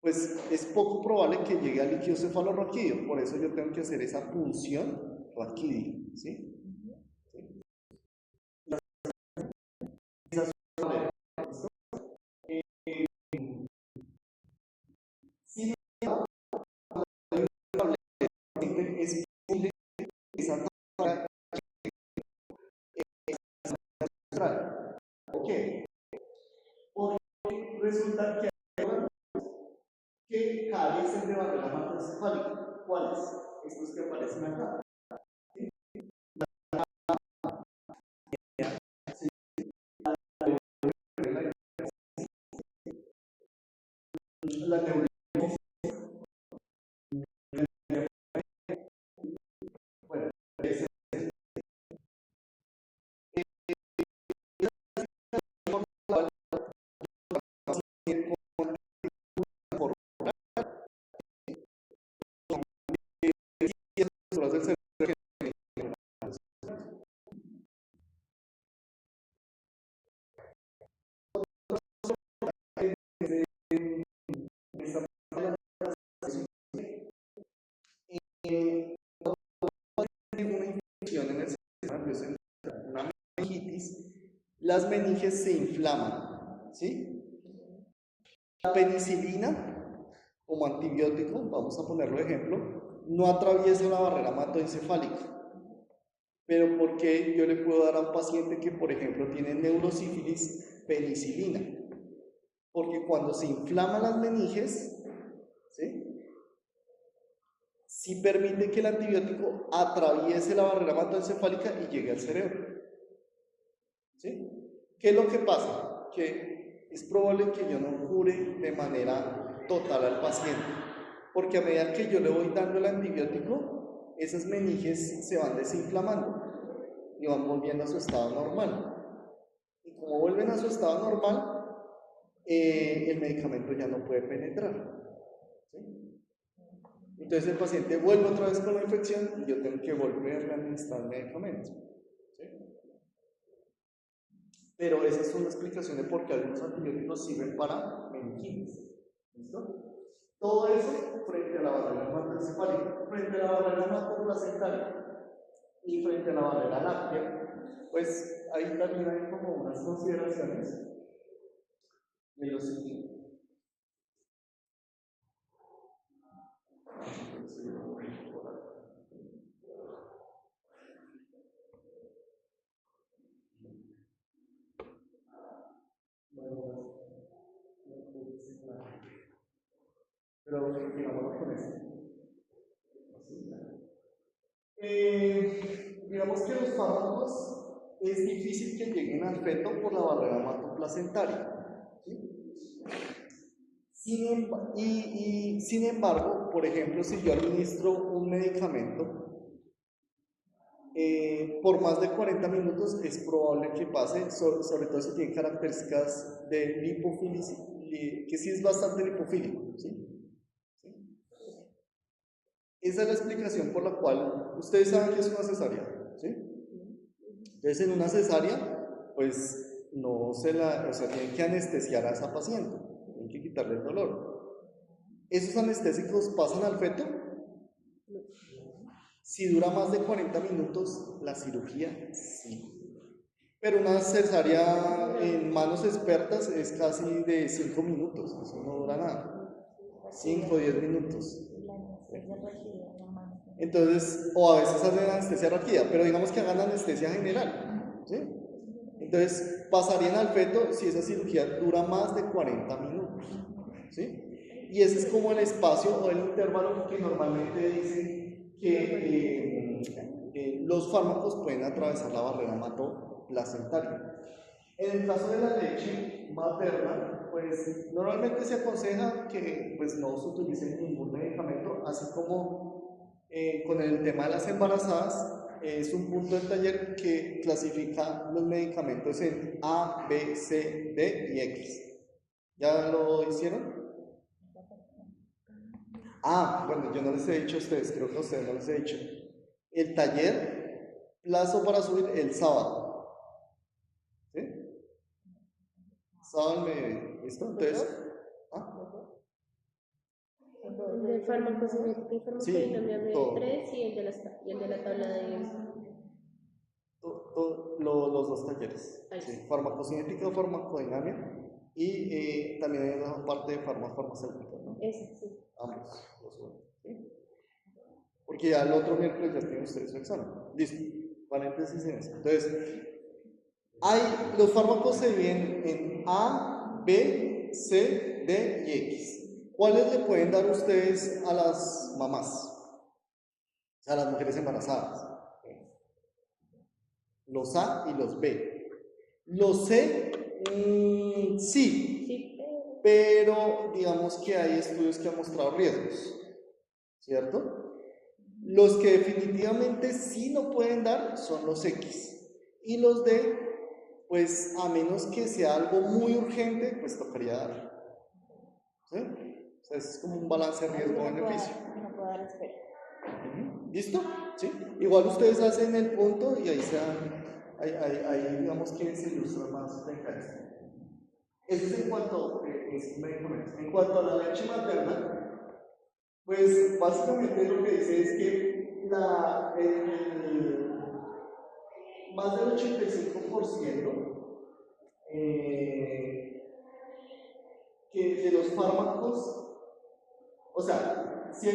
pues es poco probable que llegue al líquido cefalorraquídeo, por eso yo tengo que hacer esa punción raquídea, ¿sí? Si es posible esa tabla central. ¿Ok? Porque resulta que carecen de barrera hematoencefálica. ¿Cuáles? Estos que aparecen acá. La neurona. Bueno, ese una infección en el sistema nervioso central, una meningitis, las meninges se inflaman, ¿sí? La penicilina, como antibiótico, vamos a ponerlo de ejemplo, no atraviesa la barrera hematoencefálica. Pero ¿por qué yo le puedo dar a un paciente que, por ejemplo, tiene neurosífilis penicilina? Porque cuando se inflaman las meninges, ¿sí? Sí permite que el antibiótico atraviese la barrera hematoencefálica y llegue al cerebro. ¿Sí? ¿Qué es lo que pasa? Que es probable que yo no cure de manera total al paciente, porque a medida que yo le voy dando el antibiótico, esas meninges se van desinflamando y van volviendo a su estado normal. Y como vuelven a su estado normal, el medicamento ya no puede penetrar. ¿Sí? Entonces el paciente vuelve otra vez con la infección y yo tengo que volverle a administrar el medicamento. ¿Sí? Pero esa es una explicación de por qué algunos antibióticos sirven para meningitis. ¿Listo? Todo eso frente a la barrera hematoencefálica. Frente a la barrera hematoplacental, y frente a la barrera láctea, pues ahí también hay como unas consideraciones de lo siguiente. Pero digámoslo con esto. Digamos que los fármacos es difícil que lleguen al feto por la barrera hematoplacentaria. ¿Sí? Sin embargo, por ejemplo, si yo administro un medicamento, por más de 40 minutos es probable que pase, sobre todo si tiene características de lipofilicidad, que sí es bastante lipofílico. ¿Sí? Esa es la explicación por la cual ustedes saben que es una cesárea, ¿sí? Entonces en una cesárea, pues no se la, o sea, tienen que anestesiar a esa paciente, tienen que quitarle el dolor. ¿Esos anestésicos pasan al feto? Si dura más de 40 minutos la cirugía, sí. Pero una cesárea en manos expertas es casi de 5 minutos, eso no dura nada. 5 o 10 minutos. Entonces, o a veces hacen anestesia rápida, pero digamos que hagan anestesia general, ¿sí? Entonces, pasarían al feto si esa cirugía dura más de 40 minutos, ¿sí? Y ese es como el espacio o el intervalo que normalmente dicen que los fármacos pueden atravesar la barrera hematoplacentaria. En el caso de la leche materna, pues normalmente se aconseja que pues, no se utilice ningún medicamento, así como con el tema de las embarazadas, es un punto del taller que clasifica los medicamentos en A, B, C, D y X. ¿Ya lo hicieron? Bueno, yo no les he dicho a ustedes, creo que a ustedes no les he dicho. El taller, plazo para subir el sábado. ¿Sí? Sábado al mediodía, ¿listo? Entonces, De farmacocinética y farmacodinámica de todo. 3 y el de la tabla de... Los dos talleres. Sí, farmacocinética o farmacodinámica y también hay una parte de farmacéutica, ¿no? Ese, sí. Ambos, los dos. ¿Sí? Porque ya el otro miércoles ya tienen ustedes su examen. Listo. Paréntesis en eso. Entonces, los fármacos se dividen en A, B, C, D y X. ¿Cuáles le pueden dar ustedes a las mamás? A las mujeres embarazadas. Los A y los B. Los C, sí, pero digamos que hay estudios que han mostrado riesgos, ¿cierto? Los que definitivamente sí no pueden dar son los X. Y los D, pues a menos que sea algo muy urgente, pues tocaría dar. ¿Sí? O sea, es como un balance riesgo-beneficio. No puedo dar espera. ¿Listo? ¿Sí? Igual ustedes hacen el punto y ahí digamos que se ilustra más la esto. Eso es en cuanto a medicamentos. En cuanto a la leche materna, pues básicamente lo que dice es que más del 85% que de los fármacos, o sea, si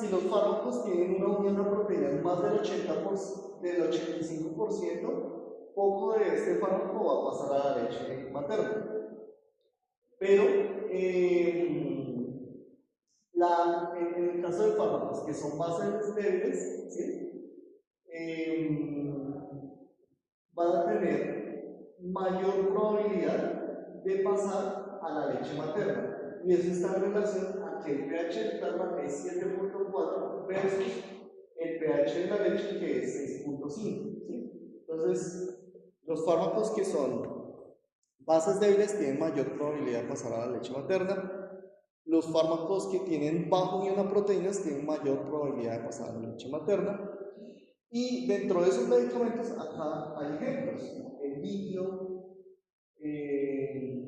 los fármacos tienen una unión a proteínas más del 85%, poco de este fármaco va a pasar a la leche materna. Pero en el caso de fármacos que son bases débiles, ¿sí? Van a tener mayor probabilidad de pasar a la leche materna. Y eso está en relación a que el pH del plasma es 7.4 versus el pH de la leche que es 6.5. ¿Sí? Entonces, los fármacos que son bases débiles tienen mayor probabilidad de pasar a la leche materna. Los fármacos que tienen bajo unión a proteínas tienen mayor probabilidad de pasar a la leche materna. Y dentro de esos medicamentos, acá hay ejemplos: el litio,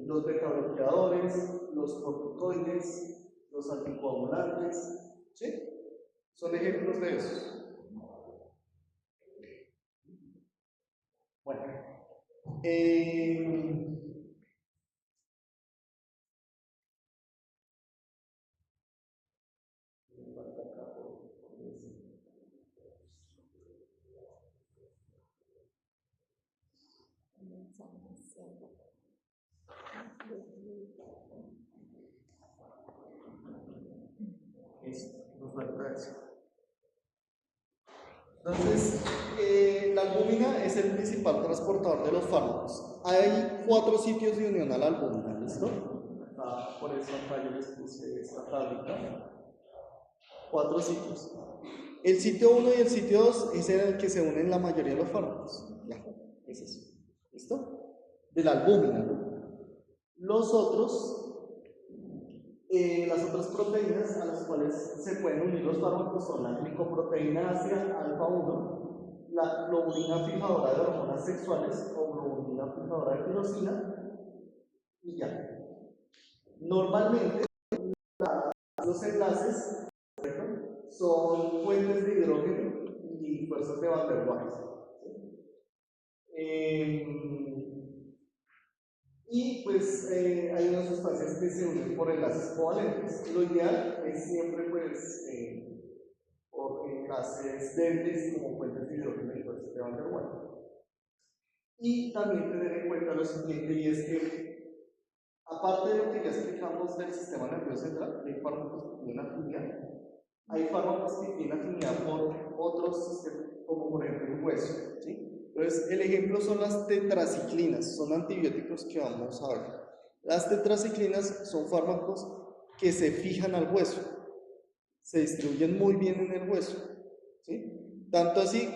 los betabloqueadores, los corticoides, los anticoagulantes, ¿sí? Son ejemplos de esos. Nos falta eso. Entonces, la albúmina es el principal transportador de los fármacos. Hay 4 sitios de unión a la albúmina, ¿listo? Acá por eso acá yo les puse esta tablita. 4 sitios. El sitio 1 y el sitio 2 es en el que se unen la mayoría de los fármacos. Ya, es eso. ¿Listo? De la albúmina, ¿no? Los otros, las otras proteínas a las cuales se pueden unir los fármacos son la glicoproteína ácida alfa 1, la globulina fijadora de hormonas sexuales o globulina fijadora de tirosina y ya. Normalmente los enlaces son fuentes de hidrógeno y fuerzas de Van der Waals. Y pues hay unas sustancias que se unen por enlaces covalentes. Lo ideal es siempre pues por enlaces débiles como fuentes de hidrógeno y fuerzas de Van der Waals. Y también tener en cuenta lo siguiente, y es que aparte de lo que ya explicamos del sistema nervioso central, hay fármacos que tienen afinidad. Hay fármacos que tienen afinidad por otros sistemas, como por ejemplo el hueso, ¿sí? Entonces, el ejemplo son las tetraciclinas, son antibióticos que vamos a ver. Las tetraciclinas son fármacos que se fijan al hueso, se distribuyen muy bien en el hueso, ¿sí? Tanto así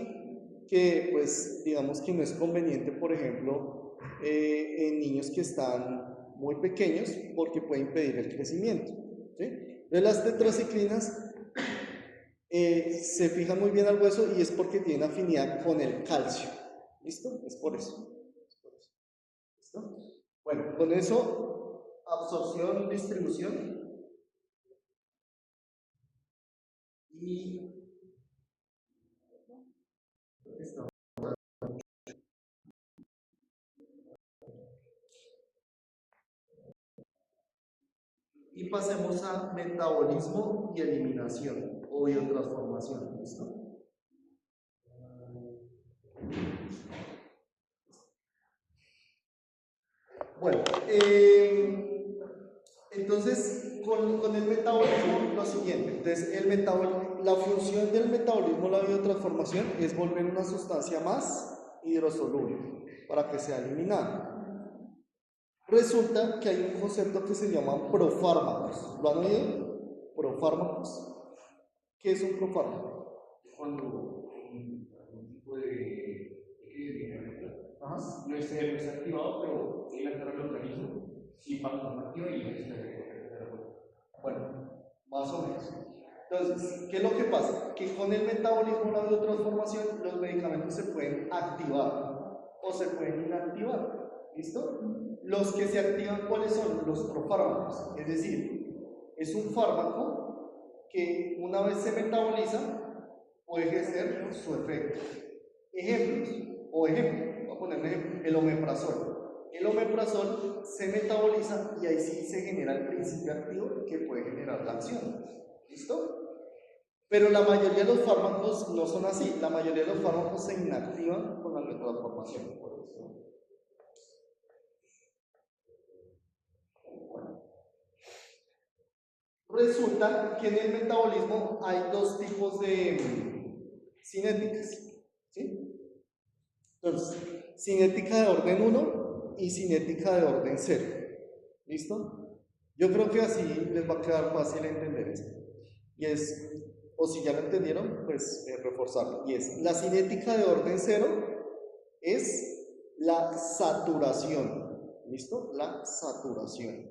que, pues, digamos que no es conveniente, por ejemplo, en niños que están muy pequeños, porque puede impedir el crecimiento, ¿sí? Entonces, las tetraciclinas se fijan muy bien al hueso y es porque tienen afinidad con el calcio. ¿Listo? Es por eso. ¿Listo? Bueno, con eso, absorción, distribución y esto. Y pasemos a metabolismo y eliminación o biotransformación. ¿Listo? Bueno, entonces con el metabolismo lo siguiente. Entonces, la función del metabolismo, la biotransformación, es volver una sustancia más hidrosoluble para que sea eliminada. Resulta que hay un concepto que se llama profármacos. ¿Lo han oído? Profármacos. ¿Qué es un profármaco? Cuando un tipo de medicamento no es activado, pero él entra al organismo y pasa una activa y bueno, más o menos. Entonces, ¿qué es lo que pasa? Que con el metabolismo, la biotransformación, los medicamentos se pueden activar o se pueden inactivar. ¿Listo? Los que se activan, ¿cuáles son? Los profármacos. Es decir, es un fármaco que una vez se metaboliza puede ejercer su efecto. Ejemplos, voy a poner un ejemplo, el omeprazol. El omeprazol se metaboliza y ahí sí se genera el principio activo que puede generar la acción. ¿Listo? Pero la mayoría de los fármacos no son así. La mayoría de los fármacos se inactivan con la biotransformación. Por eso. Resulta que en el metabolismo hay 2 tipos de cinéticas. ¿Sí? Entonces, cinética de orden 1 y cinética de orden 0. ¿Listo? Yo creo que así les va a quedar fácil entender esto. Y es, o si ya lo entendieron, pues reforzarlo. Y es, la cinética de orden 0 es la saturación. ¿Listo? La saturación.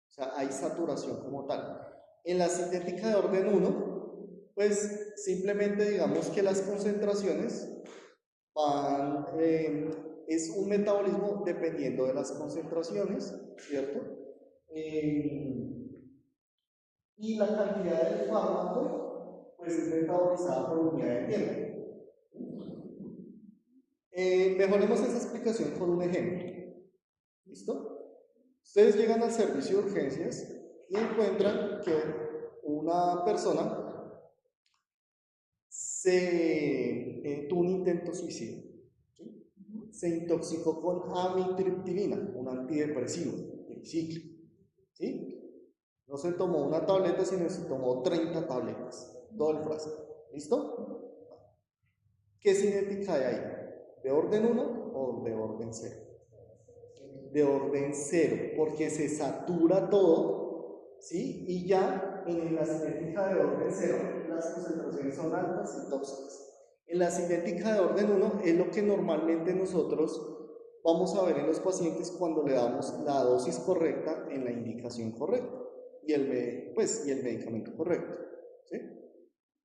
O sea, hay saturación como tal. En la cinética de orden 1, pues simplemente digamos que las concentraciones van, es un metabolismo dependiendo de las concentraciones, ¿cierto? Y la cantidad del fármaco, pues es metabolizada por unidad de tiempo. Mejoremos esa explicación con un ejemplo. ¿Listo? Ustedes llegan al servicio de urgencias y encuentran que una persona tuvo un intento suicida. ¿Sí? Se intoxicó con amitriptilina, un antidepresivo, triciclo. ¿Sí? No se tomó una tableta, sino se tomó 30 tabletas, todo el frasco. ¿Listo? ¿Qué cinética hay ahí? ¿De orden 1 o de orden 0? De orden 0, porque se satura todo, ¿sí? Y ya en la cinética de orden 0 las concentraciones son altas y tóxicas. En la cinética de orden 1 es lo que normalmente nosotros vamos a ver en los pacientes cuando le damos la dosis correcta en la indicación correcta y el medicamento correcto, ¿sí?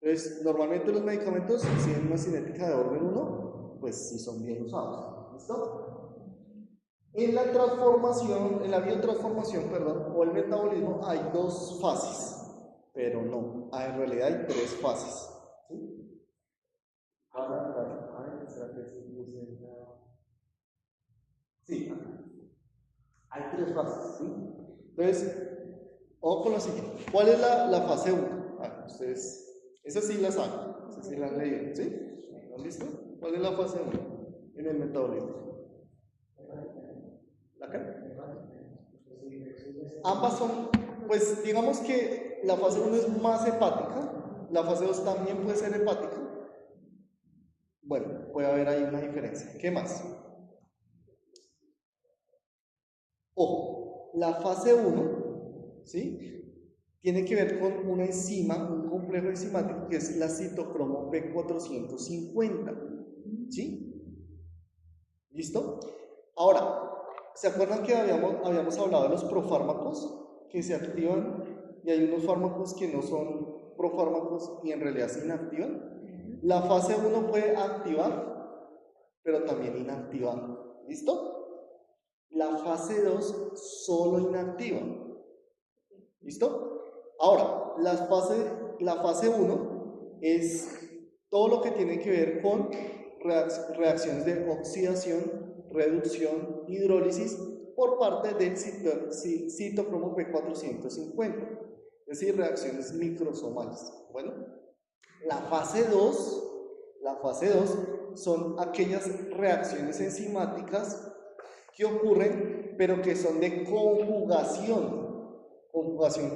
Entonces, normalmente los medicamentos, si en una cinética de orden 1, pues sí son bien usados. ¿Listo? En la transformación, en la biotransformación, perdón, o el metabolismo, hay 2 fases, pero no, en realidad hay 3 fases. ¿Sí? Sí, hay 3 fases, ¿sí? Entonces, ojo con lo siguiente. ¿Cuál es la fase 1? Ustedes, esa sí la saben, esa sí la han leído, ¿sí? ¿Han visto? ¿Cuál es la fase 1 en el metabolismo? ¿La qué? Ambas son, pues digamos que la fase 1 es más hepática, la fase 2 también puede ser hepática. Bueno, puede haber ahí una diferencia. ¿Qué más? Ojo, la fase 1, ¿sí? Tiene que ver con una enzima, un complejo enzimático que es la citocromo P450, ¿sí? ¿Listo? Ahora, ¿se acuerdan que habíamos hablado de los profármacos que se activan y hay unos fármacos que no son profármacos y en realidad se inactivan? La fase 1 puede activar, pero también inactivar. ¿Listo? La fase 2 solo inactiva. ¿Listo? Ahora, la fase 1 es todo lo que tiene que ver con reacciones de oxidación, reducción, hidrólisis por parte del citocromo P450, es decir, reacciones microsomales. Bueno, la fase 2 son aquellas reacciones enzimáticas que ocurren, pero que son de conjugación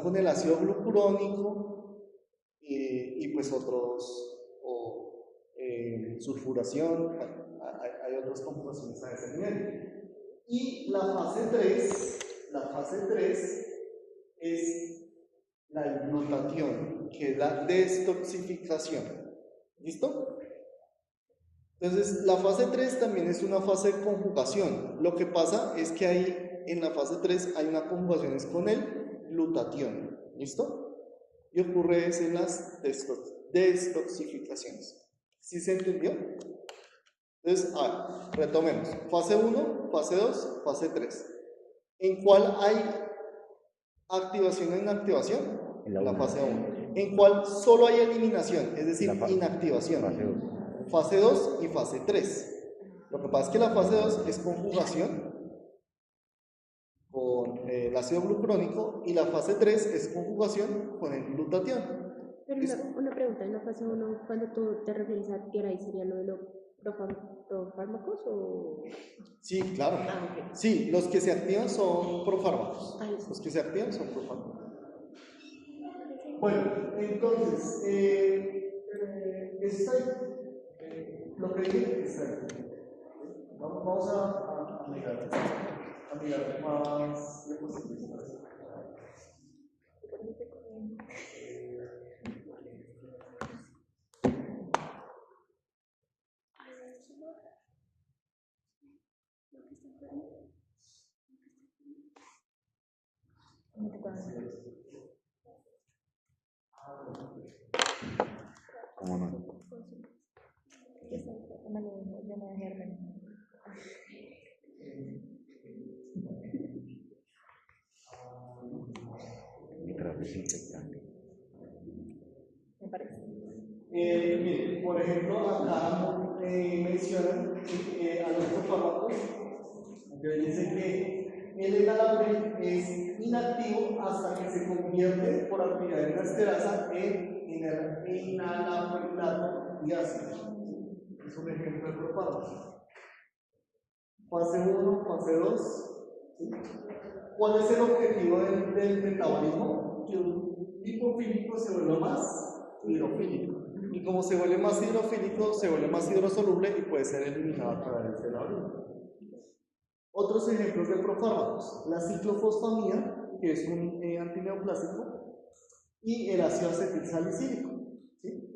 con el ácido glucurónico y pues otros, sulfuración, hay otras conjugaciones a ese nivel. Y la fase 3 es la glutatión, que es la destoxificación. ¿Listo? Entonces, la fase 3 también es una fase de conjugación. Lo que pasa es que ahí, en la fase 3, hay una conjugación con el glutatión. ¿Listo? Y ocurre eso en las destoxificaciones. ¿Sí se entendió? Entonces, retomemos. Fase 1, fase 2, fase 3. ¿En cuál hay activación o inactivación? En la fase 1. ¿En cuál solo hay eliminación? Es decir, inactivación. Fase 2 y fase 3. Lo que pasa es que la fase 2 es conjugación con el ácido glucurónico y la fase 3 es conjugación con el glutatión. Pero una pregunta, en la fase 1, cuando tú te refieres a activar ahí, ¿sería lo de los profármacos o...? Sí, claro. Okay. Sí, los que se activan son profármacos. Los que se activan son profármacos. Bueno, entonces, está ahí. Lo que dije está ahí. Vamos a mirar más lejos. ¿Cómo no? Mientras desinfectante. Me parece. Mire, por ejemplo, acá mencionan a los fármacos, entonces dice que el enalapril es inactivo hasta que se convierte por actividad de la esterasa en enalaprilato diácido. Es un ejemplo de fármacos. Fase 1, fase 2. ¿Sí? ¿Cuál es el objetivo del metabolismo? Que un lipofílico se vuelva más hidrofílico. Y como se vuelve más hidrofílico, se vuelve más hidrosoluble y puede ser eliminado a través de la orina. Otros ejemplos de profármacos: la ciclofosfamida, que es un antineoplásico, y el ácido acetilsalicílico. ¿Sí?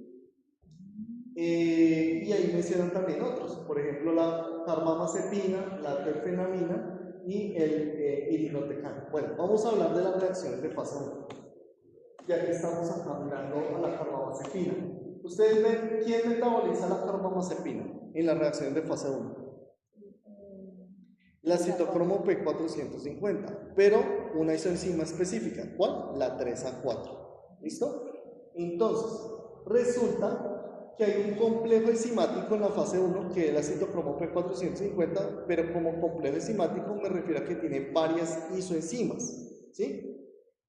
Y ahí mencionan también otros, por ejemplo la carbamazepina, la terfenamina y el irinotecano. Bueno, vamos a hablar de las reacciones de fase 1, ya que estamos acá mirando a la carbamazepina. Ustedes ven quién metaboliza la carbamazepina en las reacciones de fase 1. La citocromo P450, pero una isoenzima específica. ¿Cuál? La 3A4. ¿Listo? Entonces, resulta que hay un complejo enzimático en la fase 1 que es la citocromo P450, pero como complejo enzimático me refiero a que tiene varias isoenzimas. ¿Sí?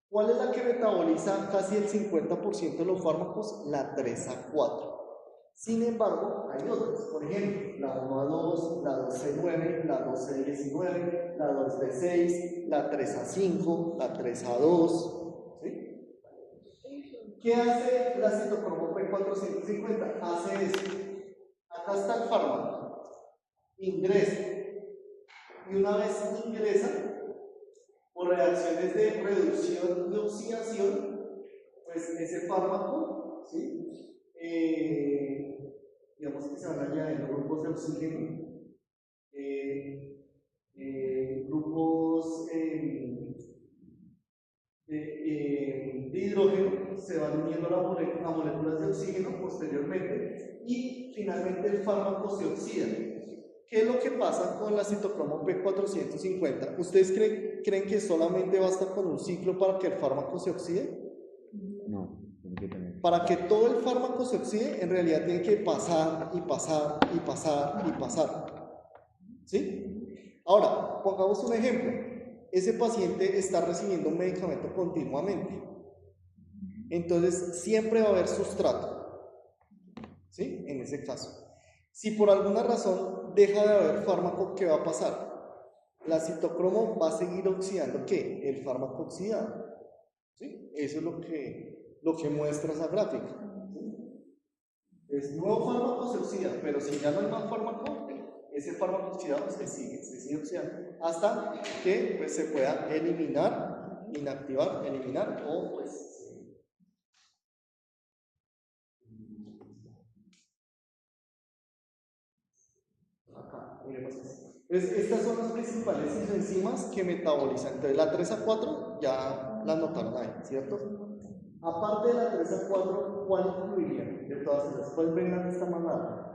¿Cuál es la que metaboliza casi el 50% de los fármacos? La 3A4. Sin embargo, hay otras, por ejemplo, la 1A2, la 2C9, la 2C19, la 2D6, la 3A5, la 3A2. ¿Sí? ¿Qué hace la citocromo P450? Hace esto. Acá está el fármaco. Ingresa. Y una vez ingresa, por reacciones de reducción y oxidación, pues ese fármaco, ¿sí? Digamos que se van añadiendo grupos de oxígeno, grupos de hidrógeno, se van uniendo a moléculas de oxígeno posteriormente y finalmente el fármaco se oxida. ¿Qué es lo que pasa con la citocromo P450? ¿Ustedes creen que solamente basta con un ciclo para que el fármaco se oxide? No, tiene que tener. Para que todo el fármaco se oxide, en realidad tiene que pasar y pasar y pasar y pasar. ¿Sí? Ahora, pongamos un ejemplo. Ese paciente está recibiendo un medicamento continuamente. Entonces, siempre va a haber sustrato. ¿Sí? En ese caso. Si por alguna razón deja de haber fármaco, ¿qué va a pasar? La citocromo va a seguir oxidando, ¿qué? El fármaco oxidado. ¿Sí? Eso es lo que muestra esa gráfica. ¿Sí? Es nuevo fármaco se oxida, pero si ya no hay más fármaco, ese fármaco oxidado se sigue oxidando hasta que pues, se pueda eliminar, inactivar, eliminar o pues acá, miremos esto. Entonces, estas son las principales enzimas que metabolizan. Entonces, la 3A4 ya la notaron ahí, ¿cierto? Aparte de la 3A4, ¿cuál incluiría de todas esas? ¿Cuál ven la lista más larga?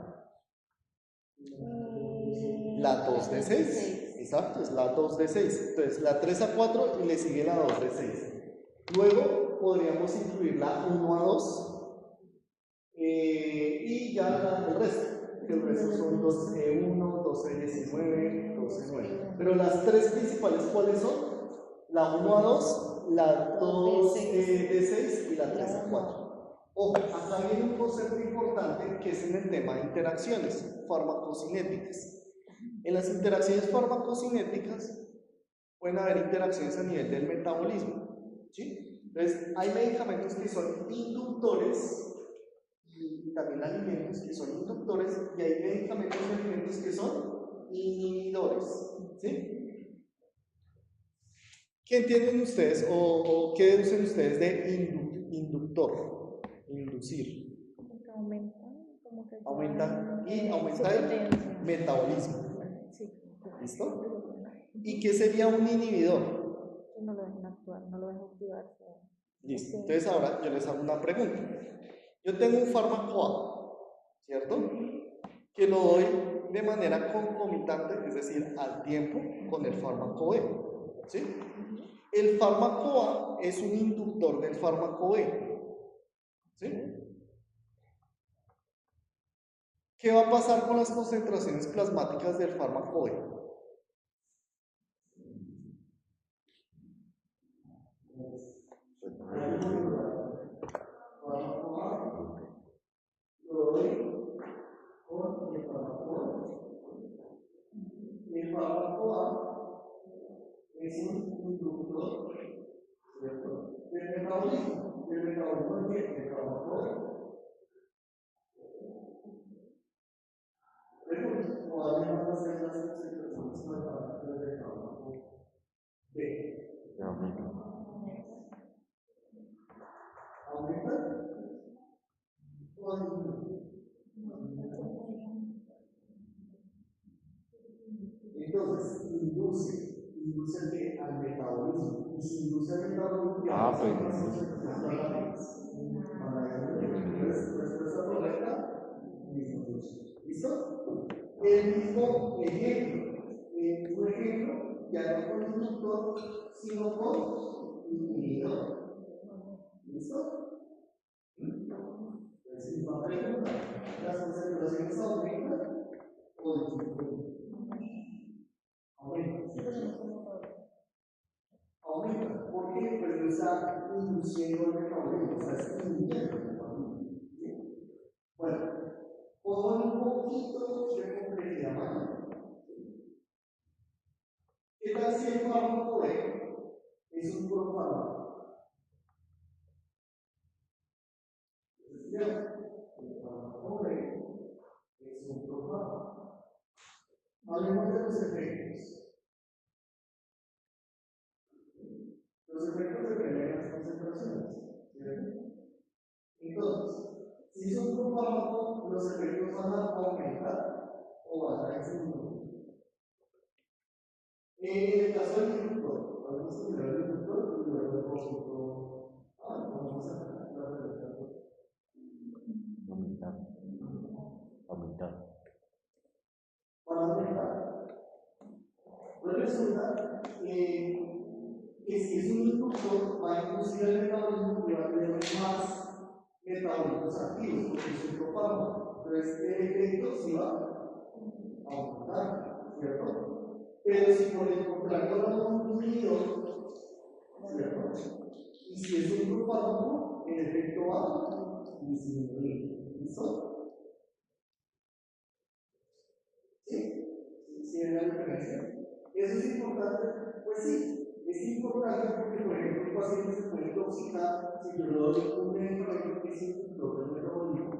La 2D6. Exacto, es la 2D6. Entonces, la 3A4 y le sigue la 2D6. Luego podríamos incluir la 1A2 y ya el resto. El resto son 2E1, 2E19, 2E9. Pero las tres principales, ¿cuáles son? La 1A2, la 2D6 y la 3A4. Ojo, acá viene un concepto importante que es en el tema de interacciones farmacocinéticas. En las interacciones farmacocinéticas pueden haber interacciones a nivel del metabolismo. ¿Sí? Entonces, hay medicamentos que son inductores y también alimentos que son inductores y hay medicamentos y alimentos que son inhibidores. ¿Sí? ¿Qué entienden ustedes o qué deducen ustedes de inductor? Inducir. Como que aumenta, Aumenta el metabolismo. ¿Listo? ¿Y qué sería un inhibidor? No lo dejan actuar, no lo dejan activarse. Listo. Entonces ahora yo les hago una pregunta. Yo tengo un fármaco A, ¿cierto? Que lo doy de manera concomitante, es decir, al tiempo con el fármaco B. ¿Sí? El fármaco A es un inductor del fármaco B. ¿Sí? ¿Qué va a pasar con las concentraciones plasmáticas del fármaco B? El fármaco A es un inductor, ¿cierto?, del metabolismo del fármaco B. Pregunta, ¿cuáles van a ser las concentraciones plasmáticas del fármaco B? ¿Aumentan? ¿O disminuyen? Entonces, induce al metabolismo. Y si induce al metabolismo, respuesta correcta, ¿listo? El mismo ejemplo, un ejemplo, ya no con inductor, sino con inhibidor. ¿Listo? Entonces, misma pregunta, ¿las concentraciones aumentan o disminuyen? Aumenta. ¿Por qué? Pues no está induciendo el metabolismo, o sea, está inhibiendo el metabolismo. ¿Sí? Bueno, con un poquito de complejidad mayor. ¿Qué tal si el fármaco B es un profármaco? El fármaco B es un profármaco. Hablemos de los efectos. Los efectos dependen de las concentraciones, ¿cierto? Entonces, si es un profármaco, los efectos van a aumentar o van a disminuir. En el caso del inductor, podemos considerar el inductor y luego el conjunto. Vamos a hacer la pregunta. Aumentar. Para aumentar. Pues resulta que si es un inductor, va a inducir el metabolismo y va a tener más metabolitos activos, porque es un profármaco. Entonces, el efecto sí va a aumentar, ¿cierto? Pero si por el contrario damos un inhibidor, ¿cierto? Y si es un profármaco, el efecto va a disminuir. ¿Listo? ¿Sí? ¿Sí es la diferencia? ¿Eso es importante? Pues sí. Es importante porque, por ejemplo, el paciente se puede intoxicar si yo le doy un medicamento que es inductor del metabolismo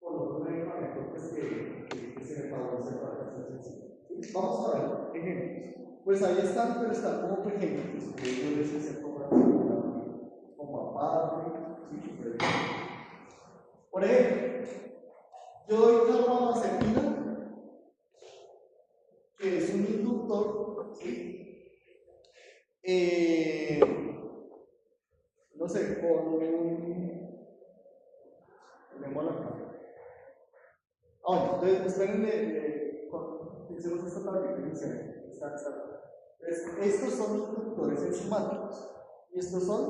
con otro medicamento pues, que se metaboliza para que sea sencillo. Vamos a ver ejemplos. Pues ahí están, pero están como ejemplos. Yo les hice como aparte. Por ejemplo, yo doy carbamazepina, que es un inductor, ¿sí? No sé, con un. Tenemos la cara. Entonces, esperen, hicimos esta tabla que mencioné. Estos son inductores enzimáticos y estos son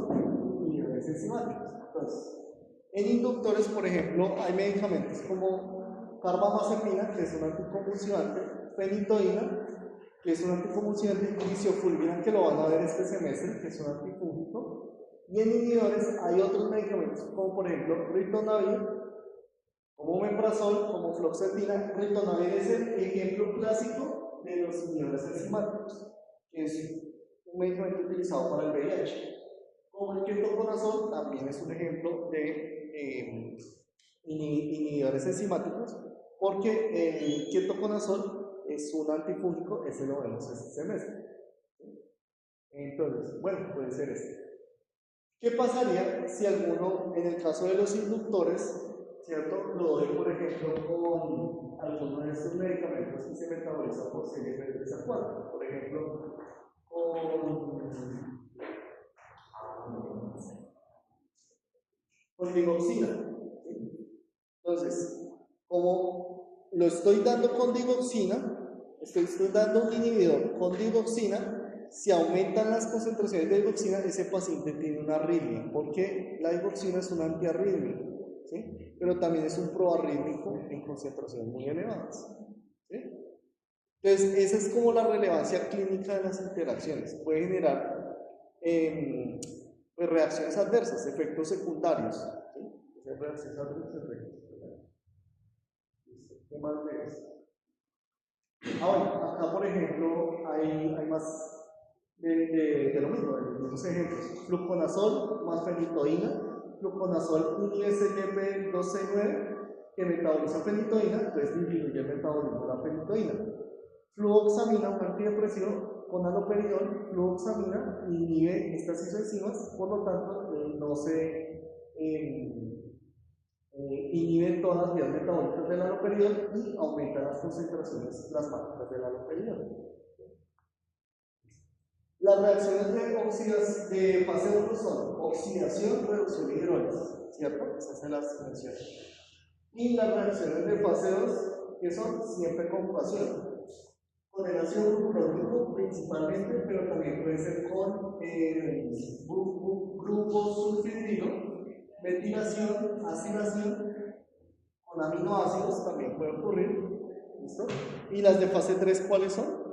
inhibidores enzimáticos. Entonces, en inductores, por ejemplo, hay medicamentos como carbamazepina, que es un anticonvulsivante, fenitoína, que es un anticonvulsivante, y isofulvina, que lo van a ver este semestre, que es un antifúngico. Y en inhibidores hay otros medicamentos, como por ejemplo ritonavir, como omeprazol, como fluoxetina. Ritonavir es el ejemplo clásico de los inhibidores enzimáticos, que es un medicamento utilizado para el VIH. Como el ketoconazol también es un ejemplo de inhibidores enzimáticos, porque el ketoconazol es un antifúngico, ese lo vemos este semestre. Entonces, bueno, puede ser este. ¿Qué pasaría si alguno, en el caso de los inductores, ¿cierto? Lo doy, por ejemplo, con alguno de estos medicamentos que se metabolizan por CYP3A4, por ejemplo, con digoxina. Entonces, como lo estoy dando con digoxina, estoy dando un inhibidor con digoxina. Si aumentan las concentraciones de digoxina, ese paciente tiene una arritmia, porque la digoxina es un antiarrítmico. ¿sí? Pero también es un proarrítmico en concentraciones muy elevadas, ¿sí? Entonces, esa es como la relevancia clínica de las interacciones. Puede generar pues, reacciones adversas, efectos secundarios. ¿Sí? Reacciones adversas, efectos secundarios. ¿Qué más ves? Bueno, acá por ejemplo hay más de lo mismo, de esos ejemplos. Fluconazol más fenitoína. Fluconazol inhibe CYP269 que metaboliza fenitoína, entonces disminuye el metabolismo de la fenitoína. Fluoxamina, un antidepresivo con haloperidol, fluoxamina inhibe estas isoenzimas, por lo tanto no se inhiben todas las vías metabólicas del haloperidol y aumentan las concentraciones plasmáticas del haloperidol. Las reacciones de fase 1 son oxidación, reducción y hidrólisis, ¿cierto? Esas se las mencioné. Y las reacciones de fase 2, que son siempre con coagulación. Con el ácido glucurónico principalmente, pero también puede ser con grupo sulfidrilo, metilación, acilación, con aminoácidos también puede ocurrir. ¿Listo? Y las de fase 3, ¿cuáles son?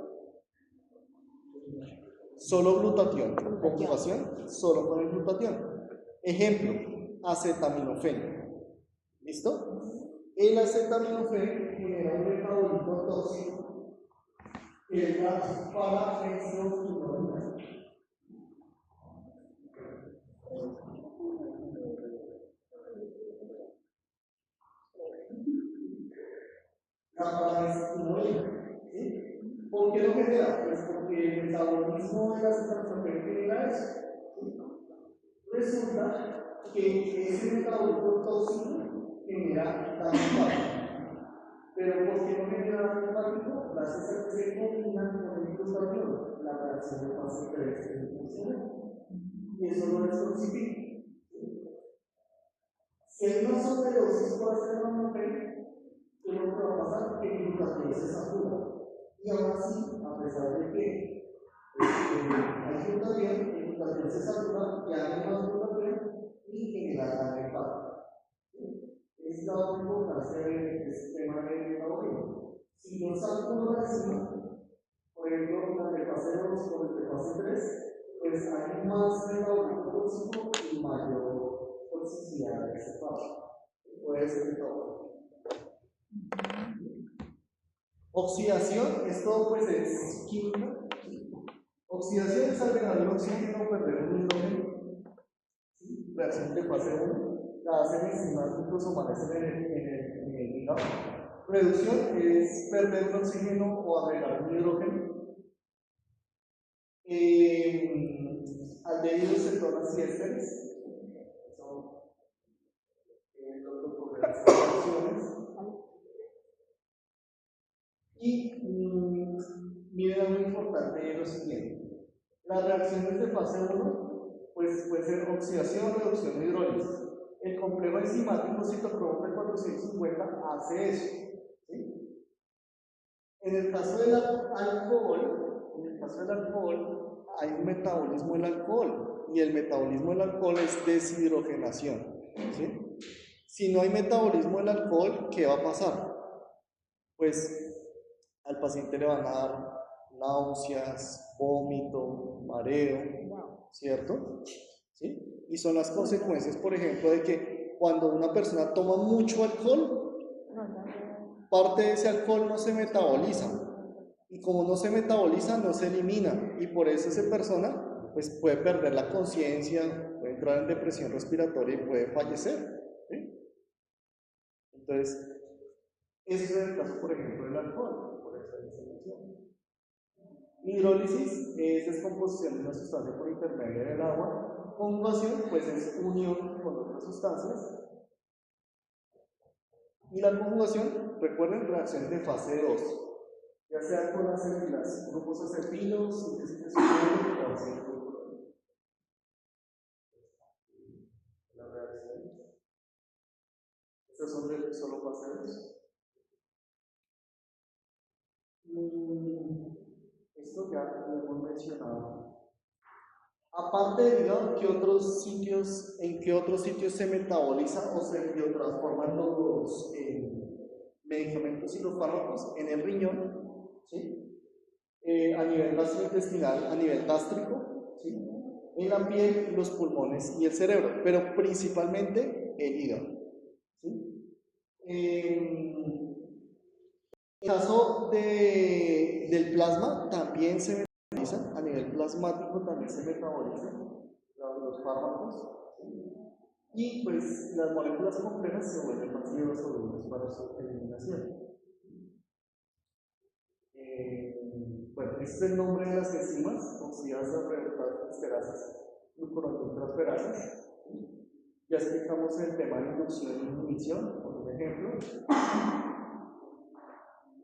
Solo glutatión, conjugación solo con el glutatión. Ejemplo, acetaminofén. ¿Listo? El acetaminofén genera un metabolito tóxico que es la parafenilquinona. La parafenilquinona. ¿Sí? ¿Por qué lo genera? Pues porque el metabolismo de la acetaminofén genera eso. ¿Sí? Resulta que ese metabolito tóxico genera daño hepático. Pero ¿por qué no genera daño hepático? Gracias a que se combina con el glutatión, la reacción de fase 3 que funciona. Y eso no es toxifica. Si hay una sobredosis por acetaminofén, ¿qué es lo que va a pasar? Que el glutatión se satura. Y aún así, a pesar de que hay glutatión, el glutatión se satura, ya hay más glutatión y genera daño hepático. Es la otra importancia de este tema del metabolismo. Si no salgo la enzima, por ejemplo, la de fase 2 o la de fase 3, pues hay más metabolismo tóxico y mayor toxicidad de ese paso. Puede ser todo. Oxidación, esto pues es química. Oxidación es agregar el oxígeno o perder un hidrógeno. ¿Sí? Reacción de fase 1. La hacen enzimas incluso amanecen en el hígado. Reducción es perder un oxígeno o agregar un hidrógeno. Aldehídos, cetonas y ésteres. Son lo que ocurre en estas reacciones. Y miren algo importante lo siguiente. Las reacciones de fase 1 pues, puede ser oxidación, reducción de hidrólisis. El complejo enzimático citocromo P450 hace eso. ¿Sí? En el caso del alcohol, hay un metabolismo del alcohol y el metabolismo del alcohol es deshidrogenación. ¿Sí? Si no hay metabolismo del alcohol, ¿qué va a pasar? Pues al paciente le van a dar náuseas, vómito, mareo, ¿cierto? ¿Sí? Y son las consecuencias, por ejemplo, de que cuando una persona toma mucho alcohol, parte de ese alcohol no se metaboliza. Y como no se metaboliza, no se elimina. Y por eso esa persona pues, puede perder la conciencia, puede entrar en depresión respiratoria y puede fallecer. ¿Sí? Entonces, ese es el caso, por ejemplo, del alcohol. Por eso se menciona. Hidrólisis es descomposición de una sustancia por intermedio del agua. Conjugación, pues es unión con otras sustancias. Y la conjugación, recuerden, reacciones de fase 2, ya sea con acetilas, grupos acetilos, síntesis de sustrato o ácido glucurónico. Las reacciones, estas son de solo fase 2. Esto ya lo hemos mencionado Aparte del hígado, ¿en qué otros sitios se metaboliza o se biotransforman los medicamentos y los fármacos? En el riñón, ¿sí? A nivel gastrointestinal, a nivel gástrico, ¿sí? En la piel, los pulmones y el cerebro, pero principalmente el hígado, ¿sí? En el caso del plasma, también se metaboliza, a nivel plasmático también se metabolizan los fármacos, ¿sí? Y pues las moléculas complejas se vuelven más biosolubles para su eliminación. Bueno, este es el nombre de las enzimas, oxidadas, reverterasas, glucorontransferasas. Ya explicamos el tema de inducción e inhibición, por un ejemplo.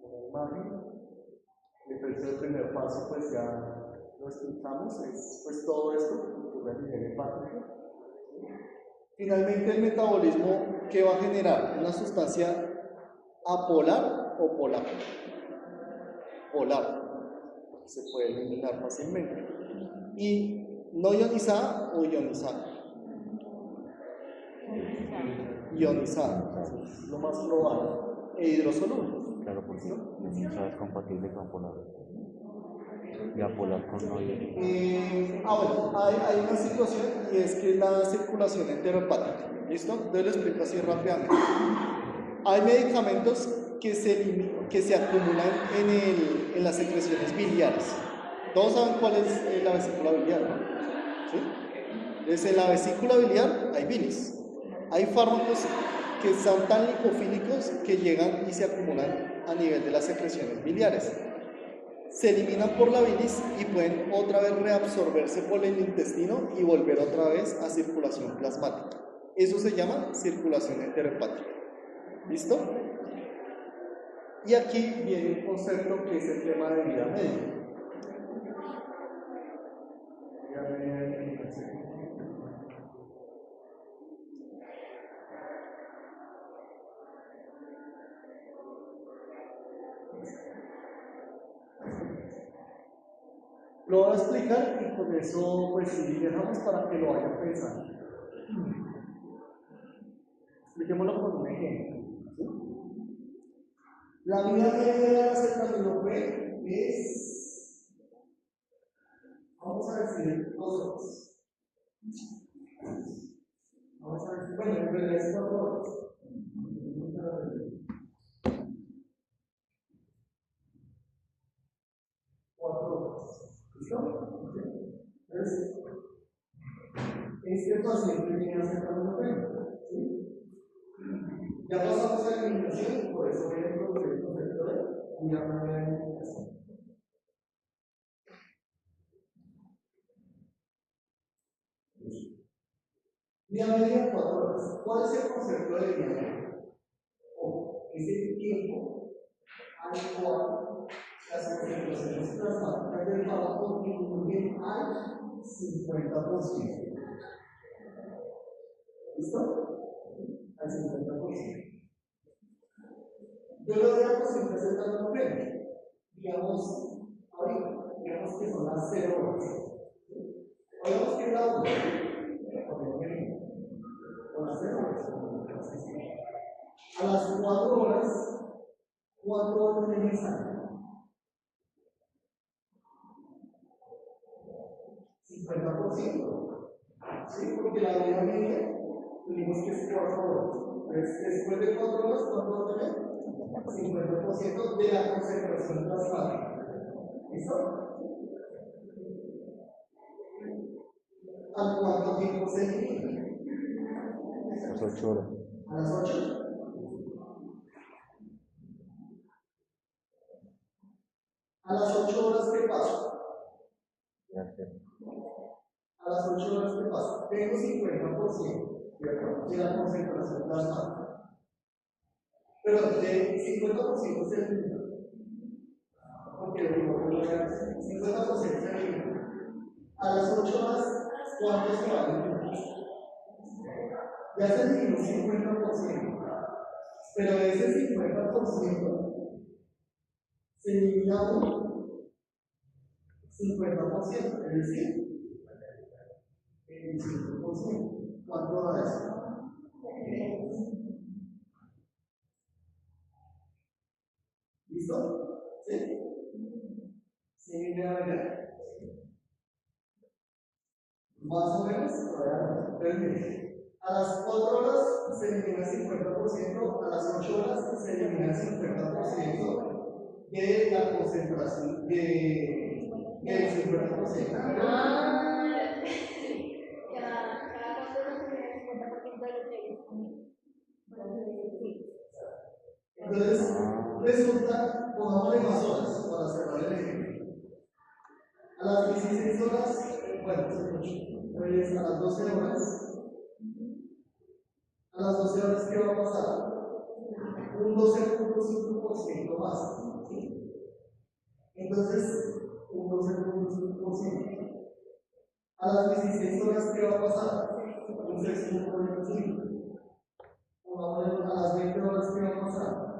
Una imagen. El efecto del primer paso, pues ya lo explicamos, es pues todo esto que ocurre a nivel hepático. Finalmente, el metabolismo, ¿qué va a generar? Una sustancia apolar o polar. Polar, se puede eliminar fácilmente. Y no ionizada o ionizada. Ionizada, es lo más probable. E hidrosoluble. Claro, porque ionizada es compatible con polar. Y apolar con no ionizada. Bueno, hay una situación y es que la circulación enterohepática. ¿Listo? Entonces lo explico así rápidamente. Hay medicamentos que se acumulan en las secreciones biliares. Todos saben cuál es la vesícula biliar, ¿no? ¿Sí? Entonces en la vesícula biliar hay bilis. Hay fármacos que son tan lipofílicos que llegan y se acumulan a nivel de las secreciones biliares. Se eliminan por la bilis y pueden otra vez reabsorberse por el intestino y volver otra vez a circulación plasmática. Eso se llama circulación enterohepática. ¿Listo? Y aquí viene un concepto que es el tema de vida media. Lo voy a explicar y con eso pues sí dejamos para que lo vayan pensando. Expliquémoslo con un ejemplo. ¿Sí? La vida media de la acetaminofén es, vamos a decir, 2 horas. Vamos a decir, bueno, en realidad es 4 horas. 4 horas. ¿Listo? Entonces, este paciente viene acetaminofén. ¿Sí? Ya pasamos a la eliminación, por eso voy a introducir el concepto de vida media de eliminación. Día media, 4 horas. ¿Cuál es el concepto de día media? Es el tiempo al cual las concentraciones plasmáticas del fármaco disminuyen al 50%. ¿Listo? Al 50%. Yo lo voy a presentar acetaminofén. Digamos, ahorita, digamos que son las 0 horas. Digamos que la 1. A las 4 horas, ¿cuánto volumen de sangre? 50%. ¿Sí? Porque la vida media tuvimos que ser 4 horas. Entonces, después de 4 horas, ¿cuánto va a tener? 50% de la concentración plasmática. ¿Listo? ¿A cuánto tiempo se elimina? Las 8 horas. ¿A las 8? ¿A las 8 horas qué pasa? A las 8 horas qué pasa? Tengo 50% de la concentración plasmática. Pero el 50% se elimina. Porque el 50% se elimina. A las 8 horas, ¿cuánto se va a eliminar? Ya se eliminó 50%. Pero de ese 50% se elimina un 50%, es decir, 25%. ¿Cuánto da eso? ¿Listo? ¿Sí? ¿Sí viene a ver? Más o menos, a las 4 horas se elimina el 50%, a las 8 horas se elimina el 50% de la concentración del 50%. Cada cuánto no se el 50% de lo que hay disponible. Entonces, resulta, pongámosle más horas para cerrar el ejemplo. A las 16 horas, bueno, pues a las 12 horas. A las 12 horas, ¿qué va a pasar? Un 12.5% más. ¿Sí? Entonces, un 12.5%. A las 16 horas, ¿qué va a pasar? Un 6.25%. A las 20 horas, ¿qué va a pasar?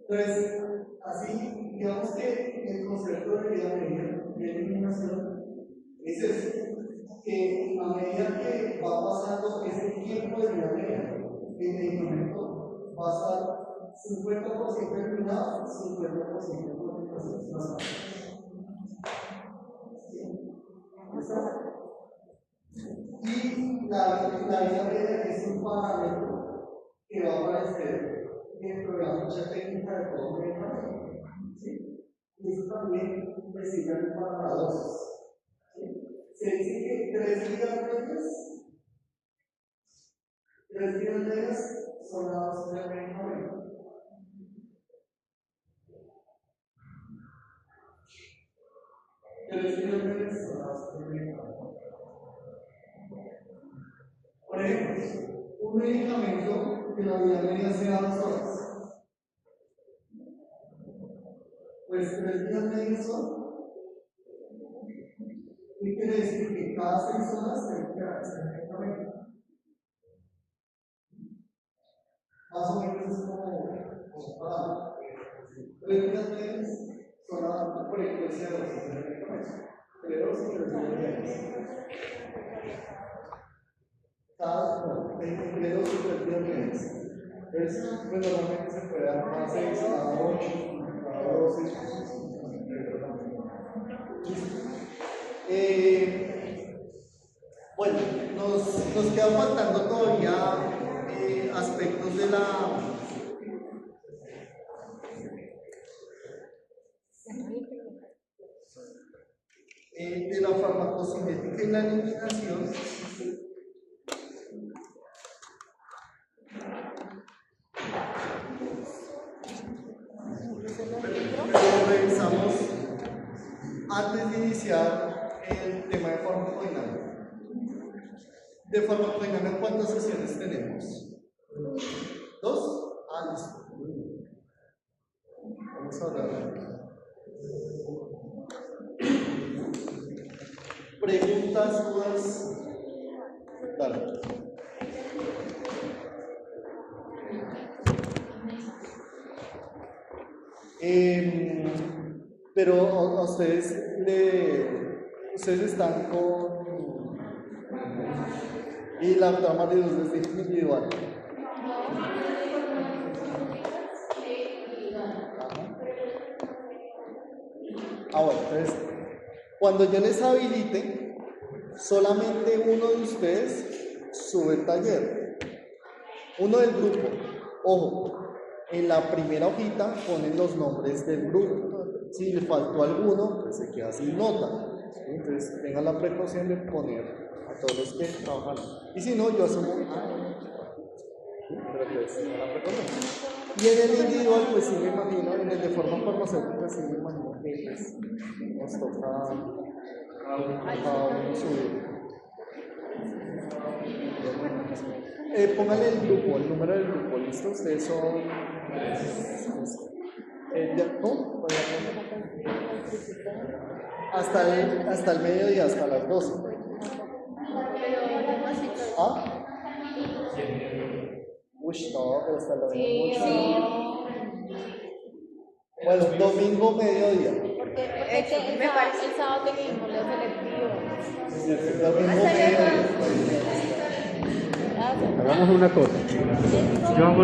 Entonces, así, digamos que el concepto de vida media de eliminación es eso, que a medida que va pasando ese tiempo de vida media, el medicamento va a estar 50% eliminado, 50% de concentraciones basales. Y la vida media es un parámetro que va a aparecer dentro de la ficha técnica de todo medicamento. ¿Sí? Y eso también me sirve para la dosis. ¿Sí? Se dice que 3 días medias son la dosis del medicamento. Por ejemplo, un medicamento que la vida media sea 2 horas. Pues 3 días medios son. ¿Qué quiere decir? Que cada 6 horas tiene que darse el medicamento. Más o menos es como para 3 días medios son la frecuencia de dosis del medicamento. Entre 2 y 3 días medios. Entre 2 y 3 días medios. Entonces, pues normalmente se puede dar cada 6, cada 8, cada 12. Bueno, nos queda faltando todavía aspectos de la farmacocinética y la eliminación. Pero revisamos antes de iniciar el tema de farmacodinámica. De farmacodinámica, ¿cuántas sesiones tenemos? 2. Listo. Vamos a hablar. Preguntas, dudas. Dale. Pero a ustedes están con. Y la doctora Mariluz es individual. Bueno, entonces, cuando yo les habilite, solamente uno de ustedes sube el taller. Uno del grupo. Ojo, en la primera hojita ponen los nombres del grupo. Si le faltó alguno, pues se queda sin nota. Entonces, tengan la precaución de poner a todos los que trabajan. Y si no, yo asumo. Pero pues, tengan la precaución. Y en el individual, pues sí me imagino, en el de forma farmacéutica, sí me imagino que pues, nos toca a uno subir. Póngale el grupo, el número del grupo, ¿listo? Ustedes son. ¿Cómo? Hasta el mediodía, hasta las 12. ¿Ah? Uy, no, pero hasta las 8. Bueno, domingo mediodía. Porque el sábado teníamos los selectivos. Domingo mediodía. Hagamos una cosa. Yo hago